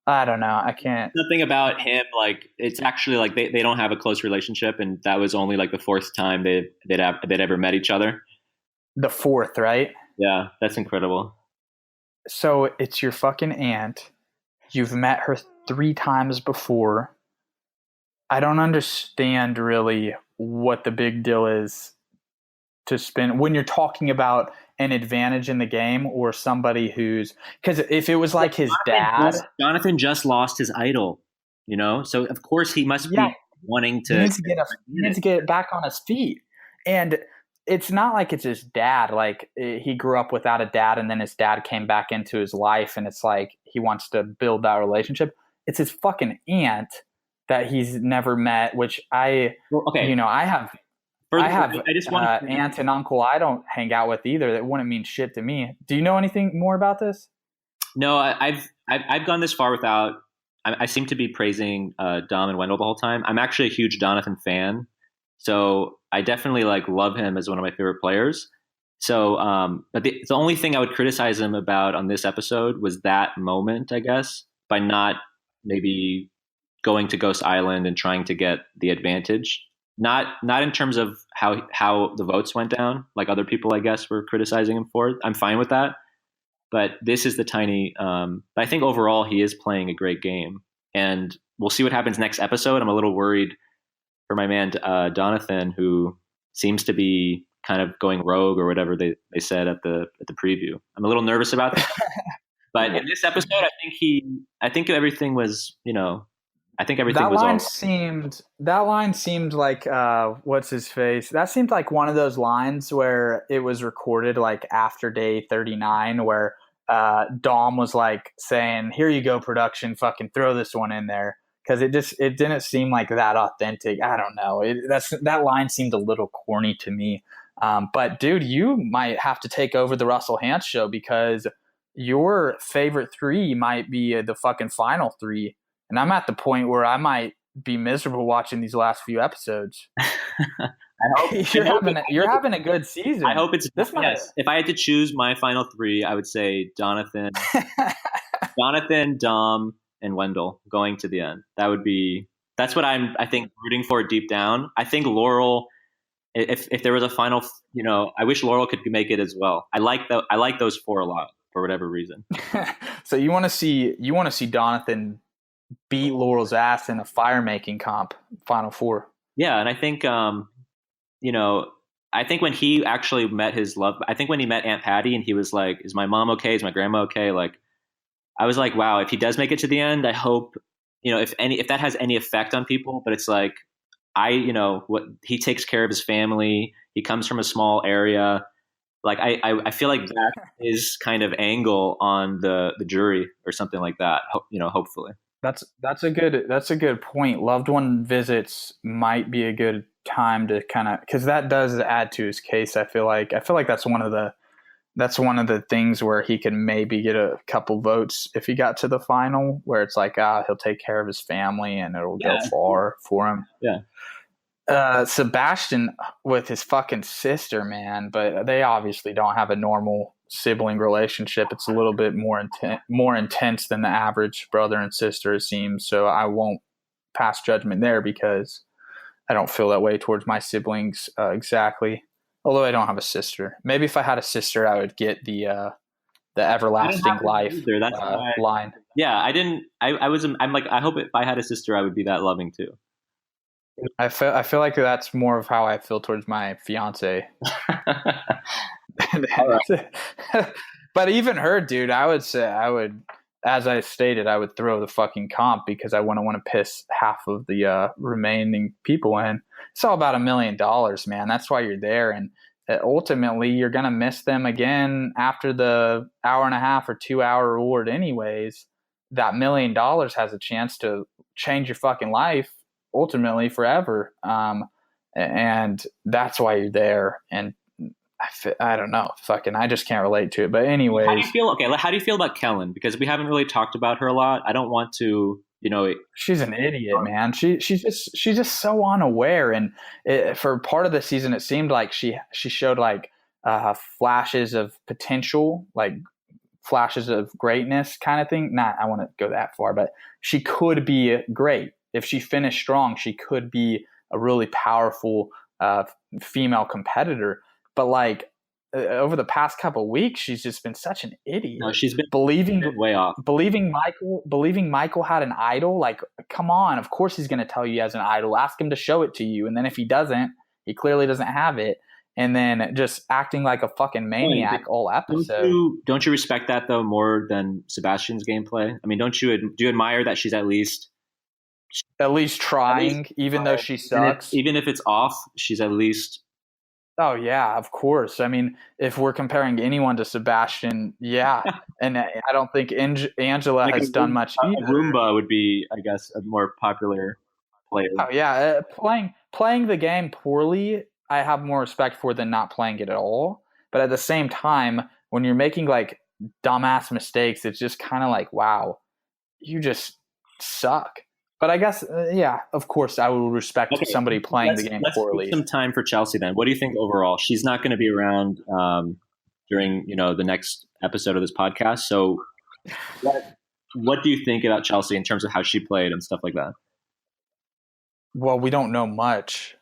I don't know. I can't. Nothing about him. Like, it's actually like they don't have a close relationship, and that was only like the 4th time they'd ever met each other. The 4th, right? Yeah, that's incredible. So it's your fucking aunt. You've met her 3 times before. I don't understand really what the big deal is to spin when you're talking about an advantage in the game or somebody who's, because if it was like his dad, Jonathan just lost his idol, so of course he must be wanting to. He needs to get back on his feet. And it's not like it's his dad. Like he grew up without a dad, and then his dad came back into his life, and it's like he wants to build that relationship. It's his fucking aunt that he's never met, which I have aunt and uncle I don't hang out with either. That wouldn't mean shit to me. Do you know anything more about this? No, I've gone this far without. I seem to be praising Dom and Wendell the whole time. I'm actually a huge Donathan fan, so I definitely love him as one of my favorite players. So, but the only thing I would criticize him about on this episode was that moment, I guess, by not maybe going to Ghost Island and trying to get the advantage. Not in terms of how the votes went down, like other people, I guess, were criticizing him for it. I'm fine with that. But this is the tiny, but I think overall he is playing a great game. And we'll see what happens next episode. I'm a little worried for my man, Donathan, who seems to be kind of going rogue or whatever they said at the preview. I'm a little nervous about that. But in this episode, I think everything was, I think everything was all right. That line seemed like what's his face? That seemed like one of those lines where it was recorded like after day 39, where Dom was like saying, "Here you go, production, fucking throw this one in there," because it didn't seem like that authentic. I don't know. That line seemed a little corny to me. But dude, you might have to take over the Russell Hantz Show because your favorite three might be the fucking final three. And I'm at the point where I might be miserable watching these last few episodes. You're having a good season. I hope it's this. Yes. If I had to choose my final three, I would say Donathan, Dom, and Wendell going to the end. That's what I think rooting for deep down. I think Laurel, if there was a final, I wish Laurel could make it as well. I like those four a lot for whatever reason. So you want to see Donathan beat Laurel's ass in a fire-making comp, Final Four. Yeah, and I think, I think when he actually met his love, I think when he met Aunt Patty and he was like, "Is my mom okay? Is my grandma okay?" Like, I was like, wow, if he does make it to the end, I hope, if that has any effect on people. But it's like, he takes care of his family. He comes from a small area. Like, I feel like that is kind of angle on the jury or something like that. Hopefully. That's a good point. Loved one visits might be a good time to kind of, because that does add to his case. I feel like that's one of the things where he could maybe get a couple votes if he got to the final, where it's like he'll take care of his family and it'll go far for him. Yeah. Sebastian with his fucking sister, man, but they obviously don't have a normal sibling relationship. It's a little bit more intense than the average brother and sister, it seems. So I won't pass judgment there because I don't feel that way towards my siblings exactly. Although I don't have a sister. Maybe if I had a sister, I would get the everlasting life line. Yeah, I didn't. I'm like, I hope if I had a sister, I would be that loving too. I feel like that's more of how I feel towards my fiance. But even her, dude, I would say as I stated, I would throw the fucking comp because I wouldn't want to piss half of the remaining people in. It's all about $1 million, man. That's why you're there. And ultimately, you're going to miss them again after the hour and a half or 2 hour reward anyways. That $1 million has a chance to change your fucking life ultimately forever. And that's why you're there. And I don't know. Fucking, I just can't relate to it. But anyways. How do you feel about Kellen? Because we haven't really talked about her a lot. I don't want to, she's an idiot, man. She's just so unaware. And for part of the season, it seemed like she showed like flashes of potential, like flashes of greatness kind of thing. Not, I want to go that far, but she could be great. If she finished strong, she could be a really powerful female competitor. But like over the past couple of weeks, she's just been such an idiot. No, she's been believing way off. Believing Michael had an idol. Like, come on, of course he's going to tell you he has an idol. Ask him to show it to you, and then if he doesn't, he clearly doesn't have it. And then just acting like a fucking maniac all episode. Don't you respect that though more than Sebastian's gameplay? I mean, do you admire that she's at least At least trying, even though she sucks. Even if it's off, she's at least. Oh yeah, of course. I mean, if we're comparing anyone to Sebastian, yeah, and I don't think Angela Like has done much either. Roomba would be, I guess, a more popular player. Oh yeah, playing the game poorly, I have more respect for than not playing it at all. But at the same time, when you're making like dumbass mistakes, it's just kind of like, wow, you just suck. But I guess, yeah, of course, I would respect somebody playing the game poorly. Let's take some time for Chelsea then. What do you think overall? She's not going to be around during the next episode of this podcast. So, what do you think about Chelsea in terms of how she played and stuff like that? Well, we don't know much,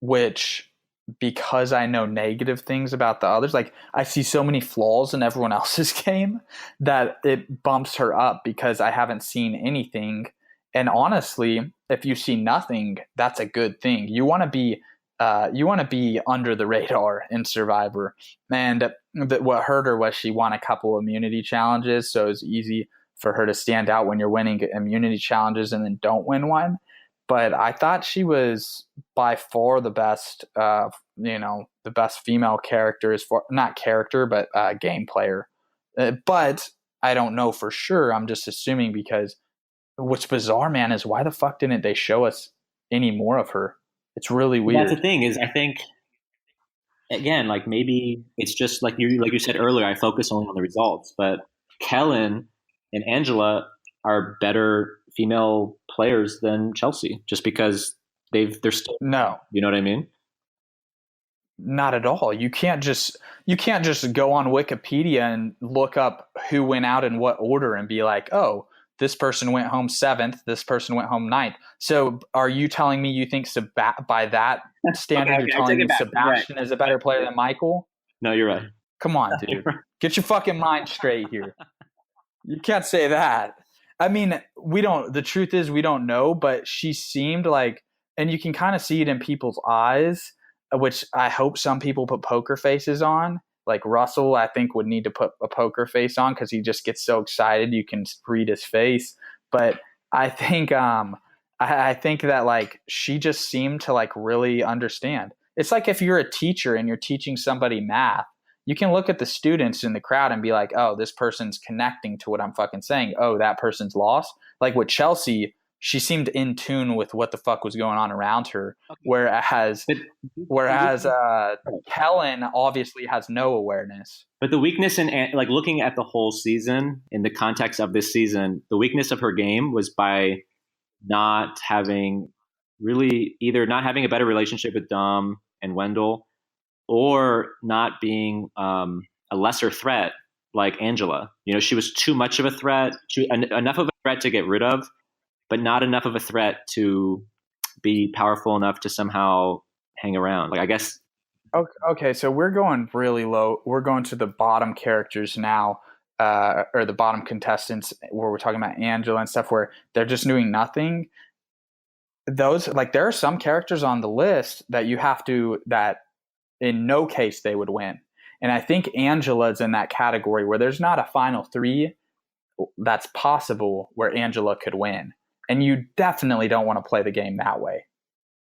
which because I know negative things about the others, like I see so many flaws in everyone else's game that it bumps her up because I haven't seen anything. And honestly, if you see nothing, that's a good thing. You want to be under the radar in Survivor. And what hurt her was she won a couple immunity challenges, so it's easy for her to stand out when you're winning immunity challenges and then don't win one. But I thought she was by far the best, the best female character as far, not character, but game player. But I don't know for sure. I'm just assuming because what's bizarre, man, is why the fuck didn't they show us any more of her? It's really weird. That's the thing is, I think, again, like maybe it's just like you said earlier, I focus only on the results. But Kellen and Angela are better female players than Chelsea just because they're still. No. You know what I mean? Not at all. You can't just go on Wikipedia and look up who went out in what order and be like, oh, this person went home 7th, this person went home 9th. So are you telling me you think by that standard, you're telling me Sebastian is a better player than Michael? No, you're right. Come on, dude. Get your fucking mind straight here. You can't say that. I mean, the truth is we don't know, but she seemed like, and you can kind of see it in people's eyes, which I hope some people put poker faces on. Like Russell, I think, would need to put a poker face on because he just gets so excited you can read his face. But I think I think that like she just seemed to like really understand. It's like if you're a teacher and you're teaching somebody math, you can look at the students in the crowd and be like, oh, this person's connecting to what I'm fucking saying. Oh, that person's lost. Like with Chelsea, she seemed in tune with what the fuck was going on around her. Okay. Whereas Kellen obviously has no awareness. But the weakness in like looking at the whole season in the context of this season, the weakness of her game was by not having a better relationship with Dom and Wendell, or not being a lesser threat like Angela. She was too much of a threat, enough of a threat to get rid of, but not enough of a threat to be powerful enough to somehow hang around. Like, I guess. Okay, so we're going really low. We're going to the bottom characters now, or the bottom contestants, where we're talking about Angela and stuff, where they're just doing nothing. Those, like, there are some characters on the list that that in no case they would win. And I think Angela's in that category where there's not a final 3 that's possible where Angela could win. And you definitely don't want to play the game that way.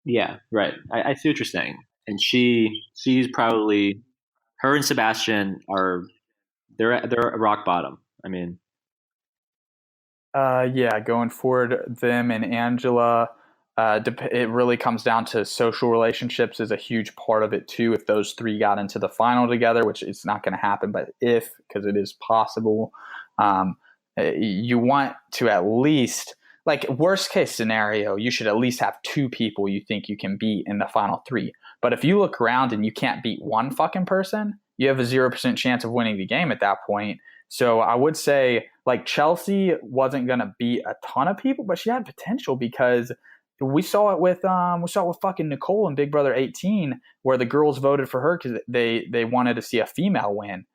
Yeah, right. I see what you're saying. And she's probably, her and Sebastian they're at rock bottom. I mean, yeah, going forward, them and Angela, it really comes down to social relationships is a huge part of it too. If those 3 got into the final together, which it's not going to happen, but because it is possible, you want to at least, like, worst case scenario, you should at least have 2 people you think you can beat in the final 3. But if you look around and you can't beat one fucking person, you have a 0% chance of winning the game at that point. So I would say, like, Chelsea wasn't going to beat a ton of people, but she had potential because we saw it with fucking Nicole in Big Brother 18, where the girls voted for her because they wanted to see a female win.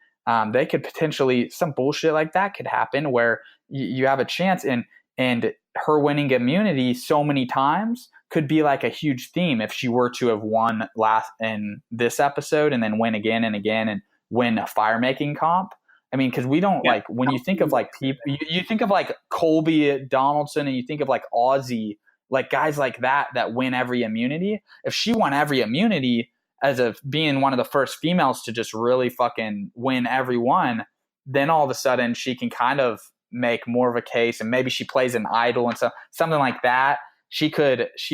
They could potentially, some bullshit like that could happen where you have a chance, and her winning immunity so many times could be like a huge theme if she were to have won last in this episode and then win again and again and win a fire making comp. I mean, because we don't like when you think of like people, you think of like Colby Donaldson, and you think of like Aussie, like guys like that win every immunity. If she won every immunity as of being one of the first females to just really fucking win every one, then all of a sudden she can kind of make more of a case, and maybe she plays an idol and something like that. She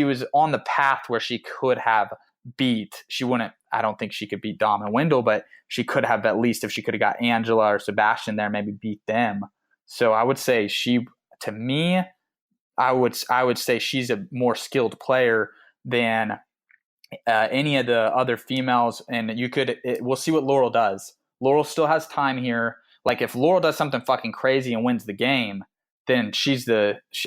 was on the path where she could have I don't think she could beat Dom and Wendell, but she could have, at least if she could have got Angela or Sebastian there, maybe beat them. So I would say I would say she's a more skilled player than any of the other females. And we'll see what Laurel does. Laurel still has time here. Like if Laurel does something fucking crazy and wins the game, then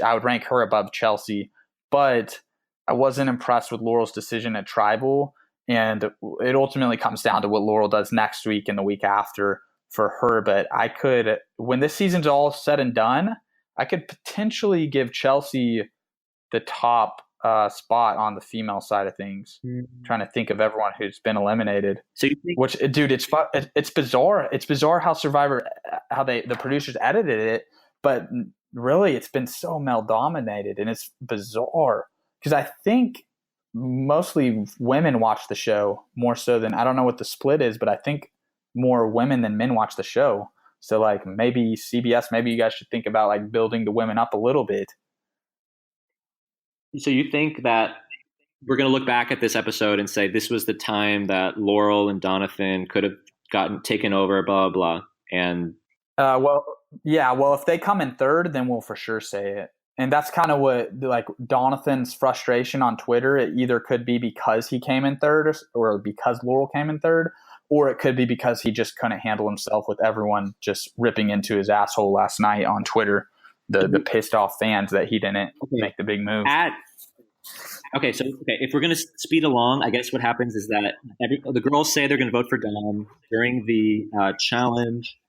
I would rank her above Chelsea. But I wasn't impressed with Laurel's decision at Tribal, and it ultimately comes down to what Laurel does next week and the week after for her. But when this season's all said and done, I could potentially give Chelsea the top spot on the female side of things. Trying to think of everyone who's been eliminated. So you think, dude, it's bizarre. It's bizarre how the producers edited it, but really it's been so male dominated, and it's bizarre because I think mostly women watch the show more so than, I don't know what the split is, but I think more women than men watch the show. So like maybe CBS, maybe you guys should think about like building the women up a little bit. So you think that we're going to look back at this episode and say this was the time that Laurel and Donathan could have gotten taken over, blah, blah, blah. And well, if they come in third, then we'll for sure say it. And that's kind of what, like, Donathan's frustration on Twitter, it either could be because he came in third or because Laurel came in third, or it could be because he just couldn't handle himself with everyone just ripping into his asshole last night on Twitter, the pissed off fans that he didn't make the big move. If we're going to speed along, I guess what happens is that the girls say they're going to vote for Dom during the challenge.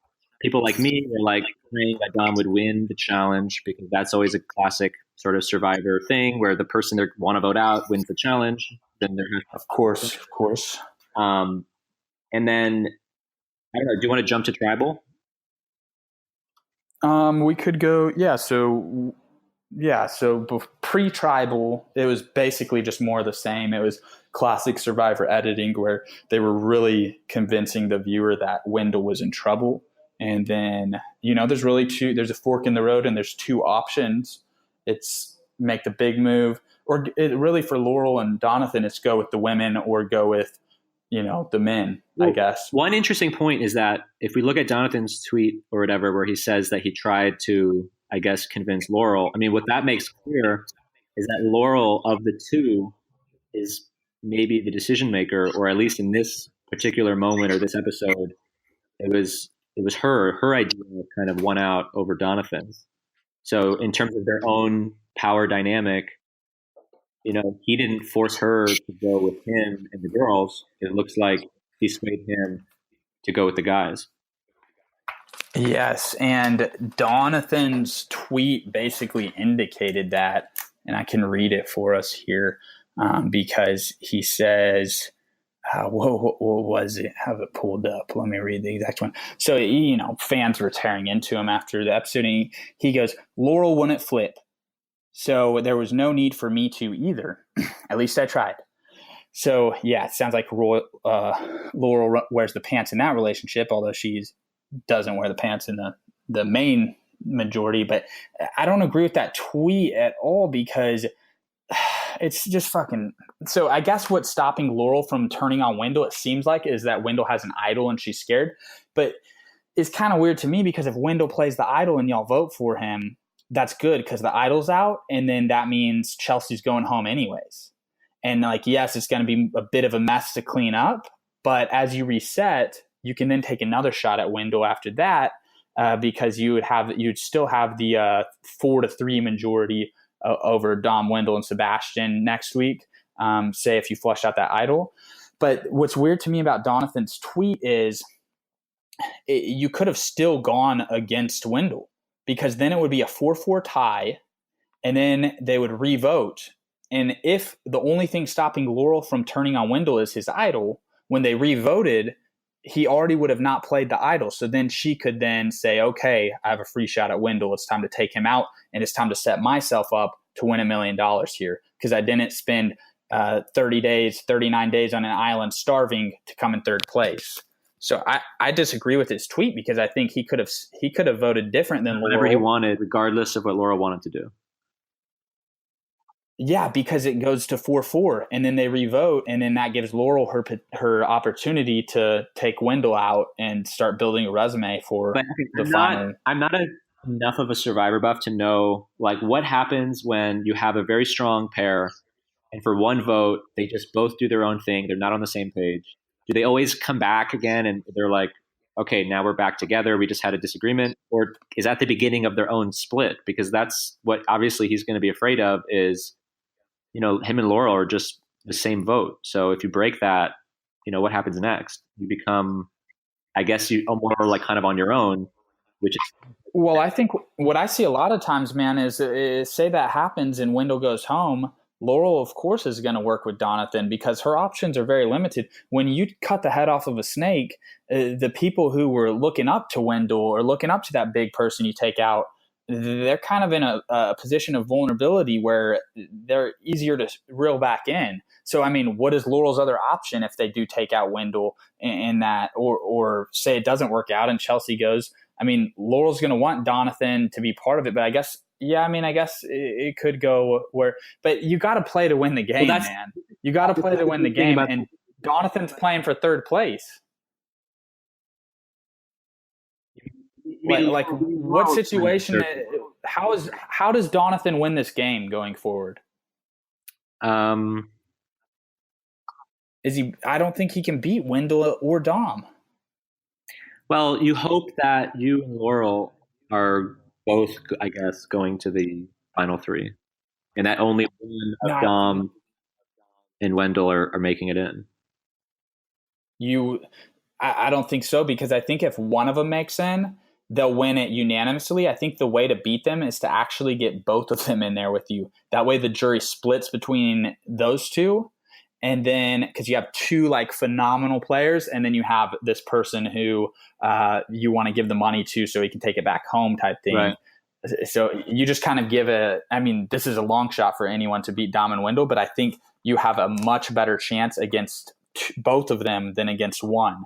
People like me are like praying that Dom would win the challenge, because that's always a classic sort of Survivor thing where the person they want to vote out wins the challenge. Then they're of course. And then I don't know. Do you want to jump to Tribal? We could go. So pre-Tribal, it was basically just more of the same. It was classic Survivor editing where they were really convincing the viewer that Wendell was in trouble. And then, there's a fork in the road, and there's two options. It's make the big move, or really for Laurel and Donathan, it's go with the women or go with, the men, I guess. One interesting point is that if we look at Donathan's tweet or whatever, where he says that he tried to, I guess, convince Laurel. I mean, what that makes clear is that Laurel of the two is maybe the decision maker, or at least in this particular moment or this episode, it was her idea kind of won out over Donathan's. So in terms of their own power dynamic, he didn't force her to go with him and the girls. It looks like he swayed him to go with the guys. Yes, and Donathan's tweet basically indicated that, and I can read it for us here because he says, what was it? Have it pulled up. Let me read the exact one. So, fans were tearing into him after the episode, and he goes, Laurel wouldn't flip, so there was no need for me to either. At least I tried. So, yeah, it sounds like Laurel wears the pants in that relationship, although she doesn't wear the pants in the main majority. But I don't agree with that tweet at all, because it's just fucking. So I guess what's stopping Laurel from turning on Wendell, it seems like, is that Wendell has an idol and she's scared. But it's kind of weird to me, because if Wendell plays the idol and y'all vote for him, that's good because the idol's out, and then that means Chelsea's going home anyways. And yes, it's going to be a bit of a mess to clean up, but as you reset, you can then take another shot at Wendell after that, because you'd still have the 4-3 majority over Dom, Wendell, and Sebastian next week. Say if you flush out that idol. But what's weird to me about Donathan's tweet is you could have still gone against Wendell, because then it would be a 4-4 tie, and then they would re-vote. And if the only thing stopping Laurel from turning on Wendell is his idol, when they re-voted, he already would have not played the idol. So then she could then say, okay, I have a free shot at Wendell. It's time to take him out, and it's time to set myself up to win $1 million here because I didn't spend 39 days on an island starving to come in third place. So I disagree with his tweet because I think he could have voted different than whatever Laurel. he wanted, regardless of what Laurel wanted to do. Yeah, because it goes to 4-4, and then they revote, and then that gives Laurel her opportunity to take Wendell out and start building a resume for the final. I'm not enough of a Survivor buff to know like what happens when you have a very strong pair, and for one vote they just both do their own thing. They're not on the same page. Do they always come back again and they're like, okay, now we're back together. We just had a disagreement, or is that the beginning of their own split? Because that's what obviously he's going to be afraid of is, him and Laurel are just the same vote. So if you break that, what happens next? You become, I guess, you are more like kind of on your own, which is. Well, I think what I see a lot of times, man, is say that happens and Wendell goes home. Laurel, of course, is going to work with Donathan because her options are very limited. When you cut the head off of a snake, the people who were looking up to Wendell or looking up to that big person you take out, they're kind of in a position of vulnerability where they're easier to reel back in. So, I mean, what is Laurel's other option if they do take out Wendell in that, or say it doesn't work out and Chelsea goes? I mean, Laurel's going to want Donathan to be part of it, but I guess it could go where, but you got to play to win the game, man. You got to play to win the game, and Donathan's playing for third place. Like what situation? How does Donathan win this game going forward? Is he? I don't think he can beat Wendell or Dom. Well, you hope that you and Laurel are both, I guess, going to the final three, and that only one of Dom and Wendell are making it in. I don't think so, because I think if one of them makes in, they'll win it unanimously. I think the way to beat them is to actually get both of them in there with you. That way the jury splits between those two. And then, because you have two like phenomenal players, and then you have this person who you want to give the money to so he can take it back home type thing. Right. So you just kind of give this is a long shot for anyone to beat Dom and Wendell, but I think you have a much better chance against both of them than against one.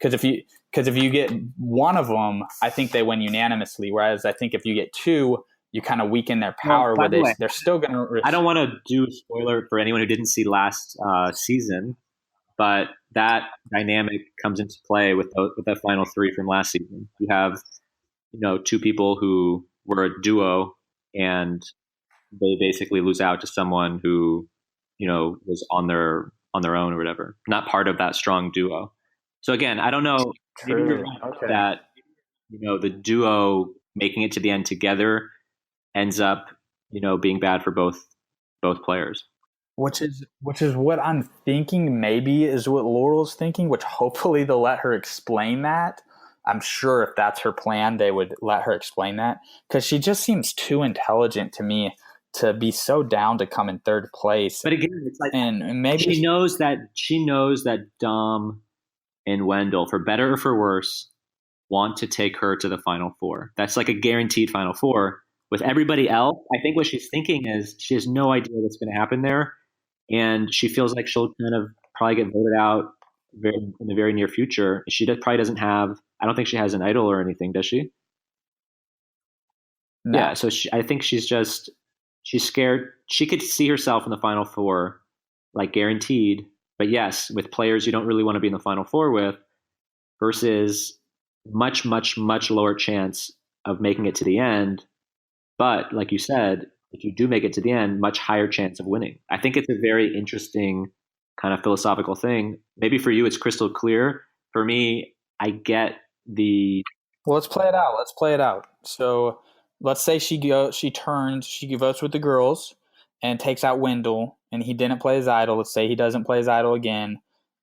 Because if you get one of them, I think they win unanimously. Whereas I think if you get two, you kind of weaken their power. They're still going to. I don't want to do a spoiler for anyone who didn't see last season, but that dynamic comes into play with the final three from last season. You have, two people who were a duo, and they basically lose out to someone who, was on their own or whatever, not part of that strong duo. So again, I don't know that the duo making it to the end together ends up being bad for both players. Which is what I'm thinking. Maybe is what Laurel's thinking. Which hopefully they'll let her explain that. I'm sure if that's her plan, they would let her explain that, because she just seems too intelligent to me to be so down to come in third place. But again, it's like, and maybe she knows that Dom and Wendell, for better or for worse, want to take her to the Final Four. That's like a guaranteed Final Four. With everybody else, I think what she's thinking is she has no idea what's going to happen there, and she feels like she'll kind of probably get voted out in the very near future. Probably doesn't have. I don't think she has an idol or anything, does she? No. Yeah, so I think she's scared. She could see herself in the Final Four, like guaranteed. But yes, with players you don't really want to be in the Final Four with, versus much, much, much lower chance of making it to the end. But like you said, if you do make it to the end, much higher chance of winning. I think it's a very interesting kind of philosophical thing. Maybe for you, it's crystal clear. For me, I get the. Well, let's play it out. So let's say she votes with the girls and takes out Wendell, and he didn't play his idol. Let's say he doesn't play his idol again,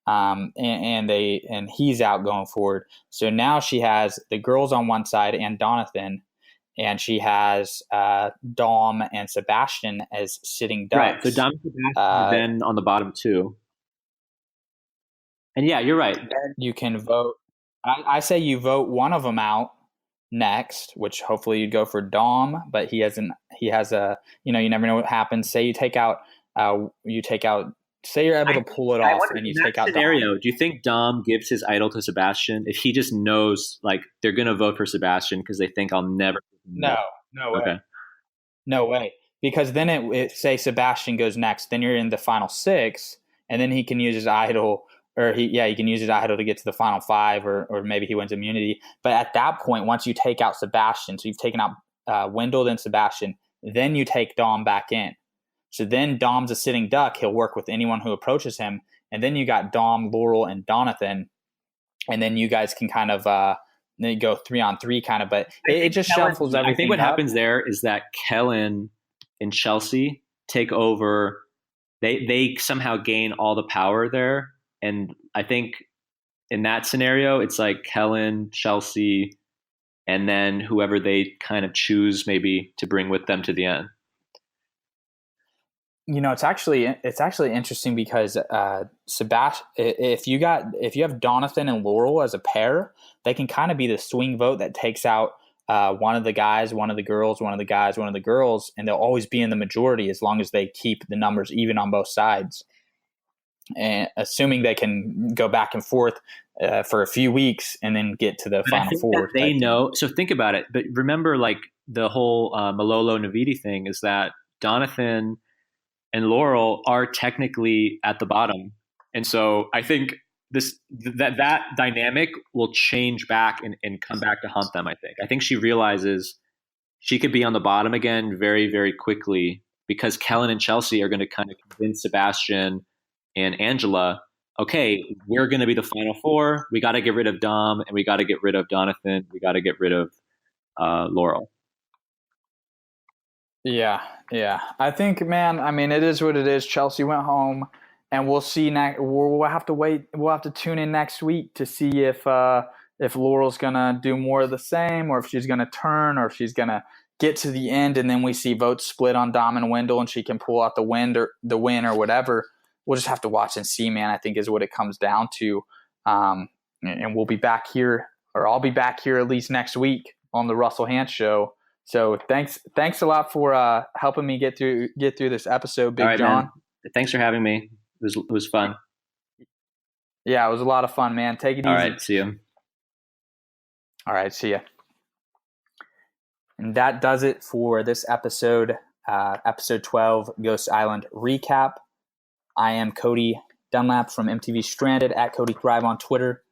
and he's out going forward. So now she has the girls on one side and Donathan, and she has Dom and Sebastian as sitting ducks. Right. So Dom and Sebastian have been on the bottom too. And yeah, you're right. Then you can vote. I say you vote one of them out next, which hopefully you'd go for Dom, but he has a, you never know what happens. Say you take out, say you're able to pull it off and you take out scenario, Dom. do you think Dom gives his idol to Sebastian if he just knows like they're going to vote for Sebastian because they think I'll never? No way. Okay. No way. Because then it say Sebastian goes next, then you're in the final 6, and then he can use his idol, or he can use his idol to get to the final 5, or maybe he wins immunity. But at that point, once you take out Sebastian, so you've taken out Wendell, then Sebastian, then you take Dom back in. So then Dom's a sitting duck. He'll work with anyone who approaches him. And then you got Dom, Laurel, and Donathan. And then you guys can kind of then you go 3-on-3 kind of. But it just shuffles everything. I think what up. happens there is that Kellen and Chelsea take over. They somehow gain all the power there. And I think in that scenario, it's like Kellen, Chelsea, and then whoever they kind of choose maybe to bring with them to the end. It's actually interesting because Sebastian, if you have Donathan and Laurel as a pair, they can kind of be the swing vote that takes out one of the guys, one of the girls, one of the guys, one of the girls, and they'll always be in the majority as long as they keep the numbers even on both sides. And assuming they can go back and forth for a few weeks and then get to the final 4. They know. So think about it. But remember, like the whole Malolo Navidi thing is that Donathan and Laurel are technically at the bottom. And so I think that dynamic will change back and come back to haunt them, I think she realizes she could be on the bottom again very, very quickly because Kellen and Chelsea are going to kind of convince Sebastian and Angela, okay, we're going to be the final 4. We got to get rid of Dom and we got to get rid of Donathan. We got to get rid of Laurel. Yeah. I think, man, I mean, it is what it is. Chelsea went home, and we'll see next. We'll have to wait. We'll have to tune in next week to see if Laurel's gonna do more of the same, or if she's gonna turn, or if she's gonna get to the end, and then we see votes split on Dom and Wendell, and she can pull out the win or whatever. We'll just have to watch and see, man. I think is what it comes down to. And we'll be back here, or I'll be back here at least next week on the Russell Hantz Show. So thanks a lot for helping me get through this episode, Big John. Man. Thanks for having me. It was fun. Yeah, it was a lot of fun, man. Take it easy. All right, see you. All right, see ya. And that does it for this episode, episode 12, Ghost Island Recap. I am Cody Dunlap from MTV Stranded, at Cody Thrive on Twitter.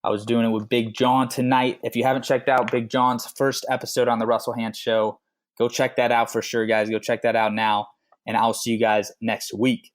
I was doing it with Big John tonight. If you haven't checked out Big John's first episode on the Russell Hantz Show, go check that out for sure, guys. Go check that out now, and I'll see you guys next week.